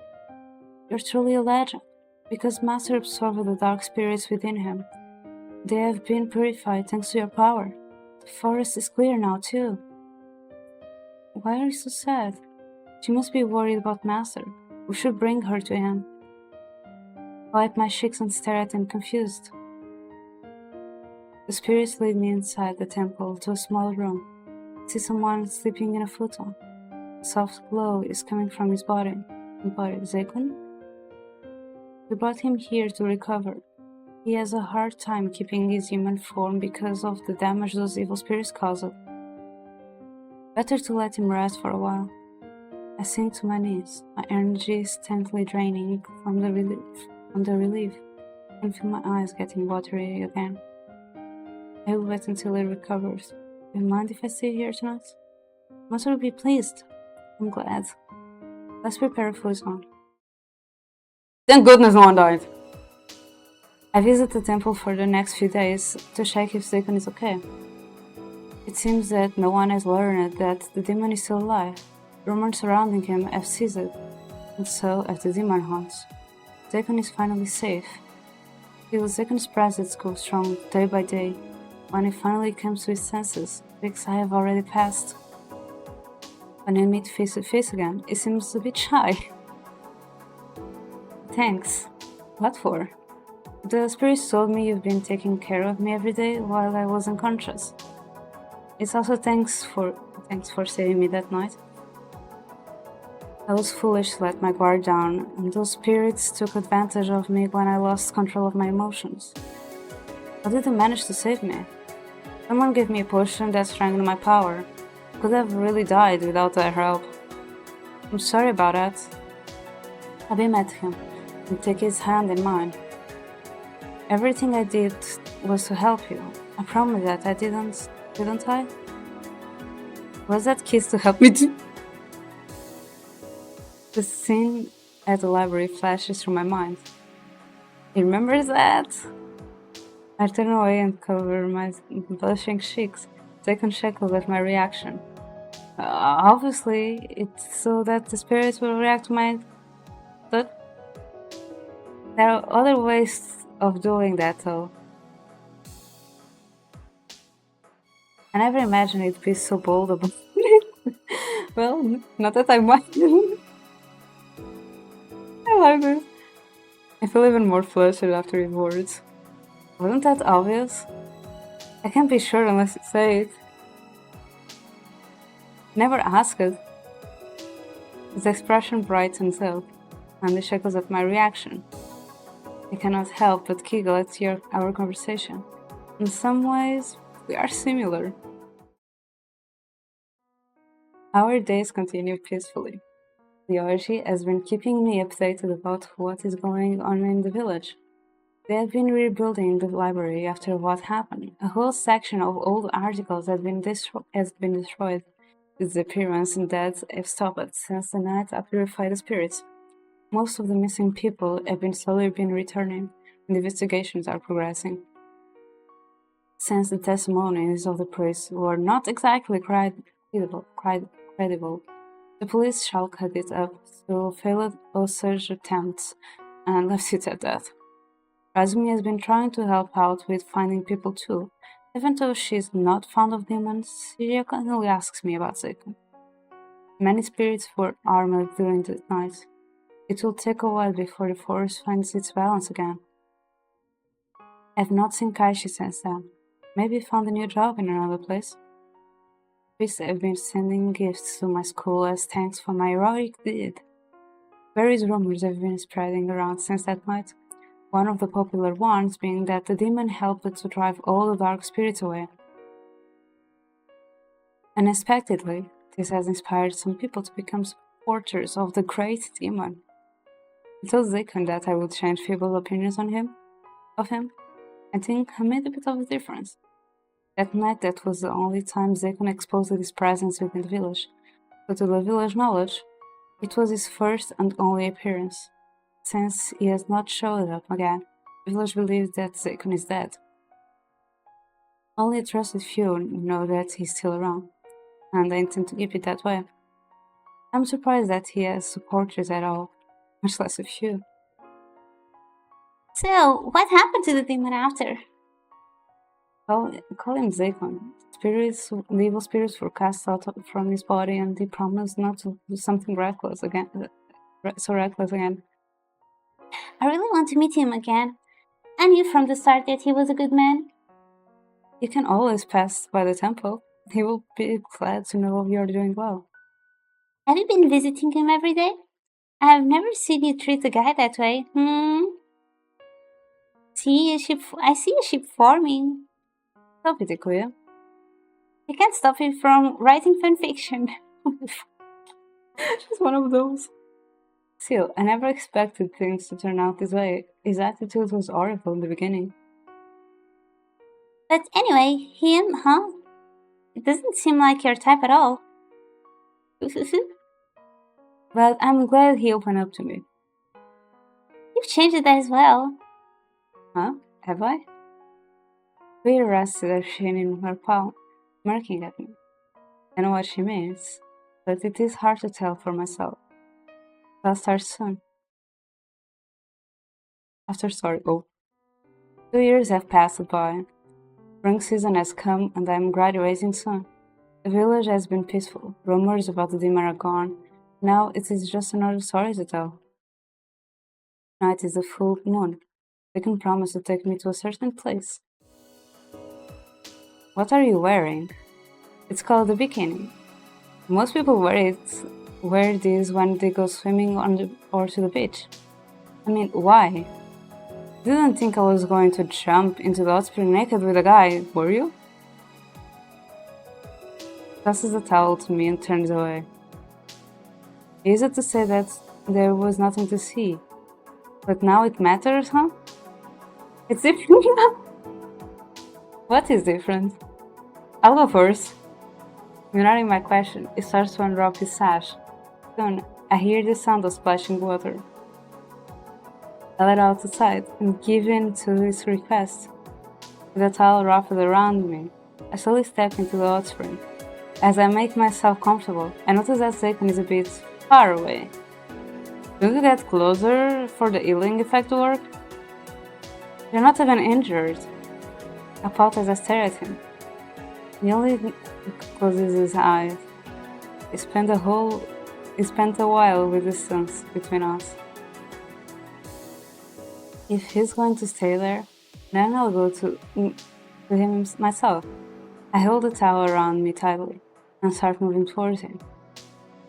You're truly a legend, because Master absorbed the dark spirits within him. They have been purified thanks to your power. The forest is clear now, too. Why are you so sad? She must be worried about Master. We should bring her to him. I wipe my cheeks and stare at him confused. The spirits lead me inside the temple to a small room. I see someone sleeping in a futon. A soft glow is coming from his body. Zekon? We brought him here to recover. He has a hard time keeping his human form because of the damage those evil spirits caused. Better to let him rest for a while. I sink to my knees, my energy instantly draining from the relief. I can feel my eyes getting watery again. I will wait until he recovers. Do you mind if I stay here tonight? Master will be pleased. I'm glad. Let's prepare a futon. Thank goodness no one died. I visit the temple for the next few days to check if Zekon is okay. It seems that no one has learned that the demon is still alive. Rumors surrounding him have ceased, and so have the demon haunts. Zekon is finally safe. Feel Zekon's presence grow strong day by day. When he finally comes to his senses, weeks I have already passed. When I meet face to face again, he seems a bit shy. Thanks. What for? The spirits told me you've been taking care of me every day while I was unconscious. It's also thanks for saving me that night. I was foolish to let my guard down, and those spirits took advantage of me when I lost control of my emotions. How did they manage to save me? Someone gave me a potion that strengthened my power. I could have really died without their help. I'm sorry about that. I met him and take his hand in mine. Everything I did was to help you. I promise that I didn't I? Was that kiss to help me too? The scene at the library flashes through my mind. He remembers that? I turn away and cover my blushing cheeks. Zekon chuckles at my reaction. Obviously, it's so that the spirits will react to my... But there are other ways of doing that, though. I never imagined it'd be so bold about it. Well, not that I mind. I like this. I feel even more flustered after his words. Wasn't that obvious? I can't be sure unless you say it. Never ask it. His expression brightens up, and he chuckles at my reaction. I cannot help but giggle at our conversation. In some ways, we are similar. Our days continue peacefully. The orgy has been keeping me updated about what is going on in the village. They have been rebuilding the library after what happened. A whole section of old articles has been destroyed. Its appearance and deaths have stopped since the night I purified the spirits. Most of the missing people have slowly been returning, and investigations are progressing. Since the testimonies of the priests were not exactly credible, the police chalked it up to failed Osage attempts and left it at that. Razumi has been trying to help out with finding people too. Even though she's not fond of demons, she occasionally asks me about Seiko. Many spirits were armored during the night. It will take a while before the forest finds its balance again. I've not seen Kaishi since then. Maybe found a new job in another place. Priests have been sending gifts to my school as thanks for my heroic deed. Various rumors have been spreading around since that night. One of the popular ones being that the demon helped to drive all the dark spirits away. Unexpectedly, this has inspired some people to become supporters of the great demon. I told Zekon that I would change people's opinions of him. I think I made a bit of a difference. That night, that was the only time Zekon exposed his presence within the village. But to the village knowledge, it was his first and only appearance. Since he has not showed up again, the village believes that Zekon is dead. Only a trusted few know that he's still around, and I intend to keep it that way. I'm surprised that he has supporters at all, much less a few. So, what happened to the demon after? Call him Zekon. The evil spirits were cast out from his body, and he promised not to do something reckless again. I really want to meet him again. I knew from the start that he was a good man. You can always pass by the temple. He will be glad to know you're doing well. Have you been visiting him every day? I have never seen you treat a guy that way. I see a ship forming. Stop it, Ikuya. You can't stop him from writing fanfiction. She's one of those. Still, I never expected things to turn out this way. His attitude was horrible in the beginning. But anyway, him, huh? It doesn't seem like your type at all. But I'm glad he opened up to me. You've changed it as well. Huh? Have I? We rested her chin in her palm, smirking at me. I know what she means, but it is hard to tell for myself. I'll start soon. Oh. 2 years have passed by. Spring season has come and I am graduating soon. The village has been peaceful. Rumors about the demon are gone. Now it is just another story to tell. Tonight is the full moon. They can promise to take me to a certain place. What are you wearing? It's called a bikini. Most people wear these when they go swimming or to the beach. I mean, why? Didn't think I was going to jump into the hot spring naked with a guy, were you? Tosses the towel to me and turns away. Easy to say that there was nothing to see. But now it matters, huh? It's different now. What is different? I'll go first. Ignoring my question, he starts to unwrap his sash. Soon, I hear the sound of splashing water. I let out outside and give in to his request. With a towel wrapped around me, I slowly step into the hot spring. As I make myself comfortable, I notice that Zekon is a bit far away. Don't you get closer for the healing effect to work? You're not even injured. I pout as I stare at him. He only closes his eyes. He spent a while with distance between us. If he's going to stay there, then I'll go to him myself. I hold the towel around me tightly and start moving towards him.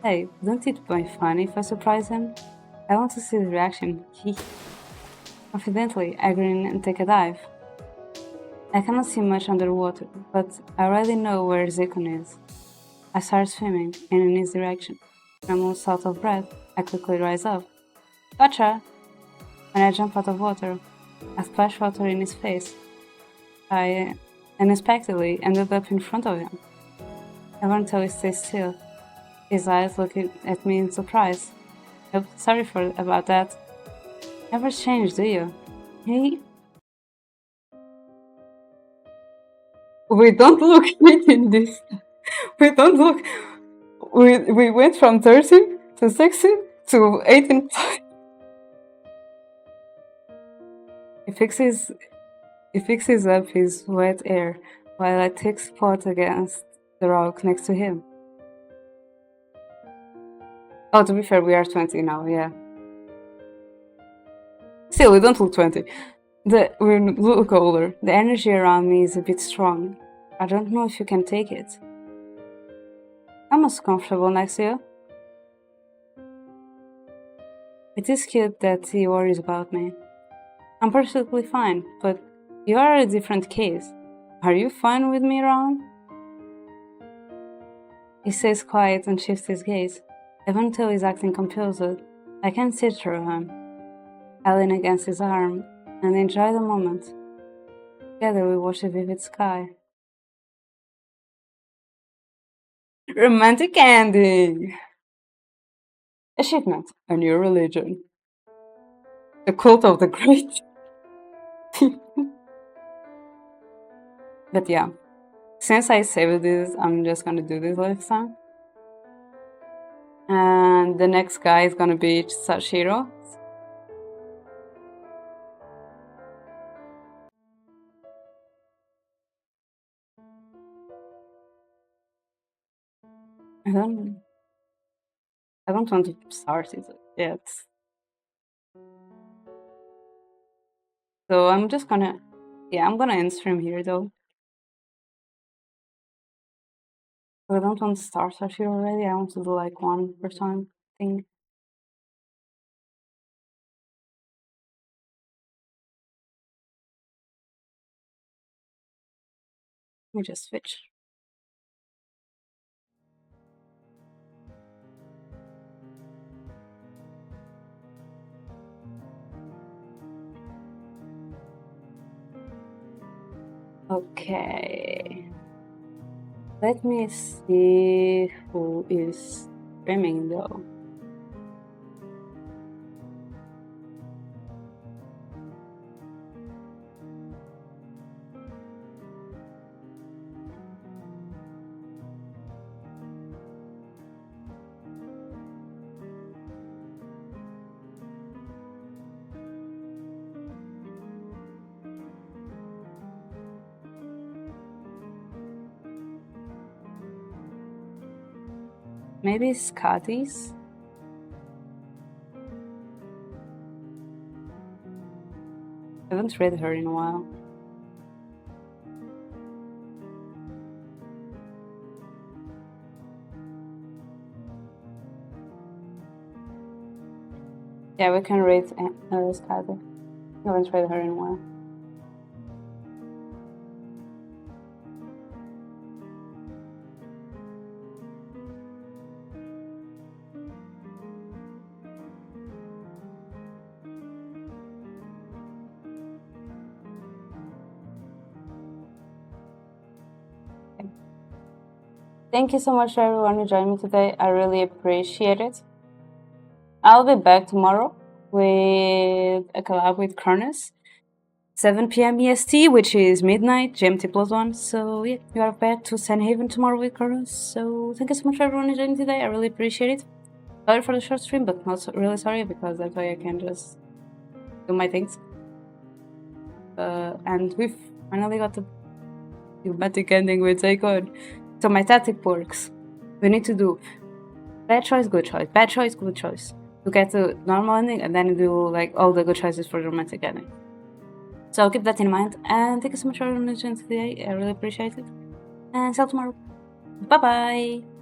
Hey, wouldn't it be funny if I surprise him? I want to see his reaction. Confidently, I grin and take a dive. I cannot see much underwater, but I already know where Zekon is. I start swimming in his direction. When I'm almost out of breath, I quickly rise up. Gotcha! When I jump out of water, I splash water in his face. I unexpectedly ended up in front of him. I won't until he stays still, his eyes looking at me in surprise. Sorry about that. Never change, do you? Hey? We don't look great in this. We don't look. We went from 13 to 16 to 18. He fixes up his wet hair while I take spot against the rock next to him. Oh, to be fair, we are 20 now, yeah. Still, we don't look 20. We look older. The energy around me is a bit strong. I don't know if you can take it. I'm most comfortable next to you. It is cute that he worries about me. I'm perfectly fine, but you are a different case. Are you fine with me around? He stays quiet and shifts his gaze. Even though he's acting composed, I can see through him. I lean against his arm and enjoy the moment. Together we watch the vivid sky. Romantic ending! Achievement. A new religion. The cult of the great. But yeah, since I saved this, I'm just gonna do this next time. And the next guy is gonna be Sashiro. I don't want to start it yet. So I'm just gonna, I'm gonna end stream here though. I don't want to start Sashiro already. I want to do like one per time thing. Let me just switch. Okay. Let me see who is streaming though. Maybe Scotty's. I haven't read her in a while. Yeah, we can read Scotty. I haven't read her in a while. Thank you so much for everyone who joined me today. I really appreciate it. I'll be back tomorrow with a collab with Cronus. 7 p.m. EST, which is midnight, GMT +1. So yeah, you are back to San Haven tomorrow with Cronus. So thank you so much for everyone who joined me today. I really appreciate it. Sorry for the short stream, but not really sorry because that way I can just do my things. And we've finally got the thematic ending with Icon. So my tactic works. We need to do bad choice, good choice, bad choice, good choice to get the normal ending, and then do like all the good choices for the romantic ending. So keep that in mind, and thank you so much for joining today. I really appreciate it. And see you tomorrow. Bye bye.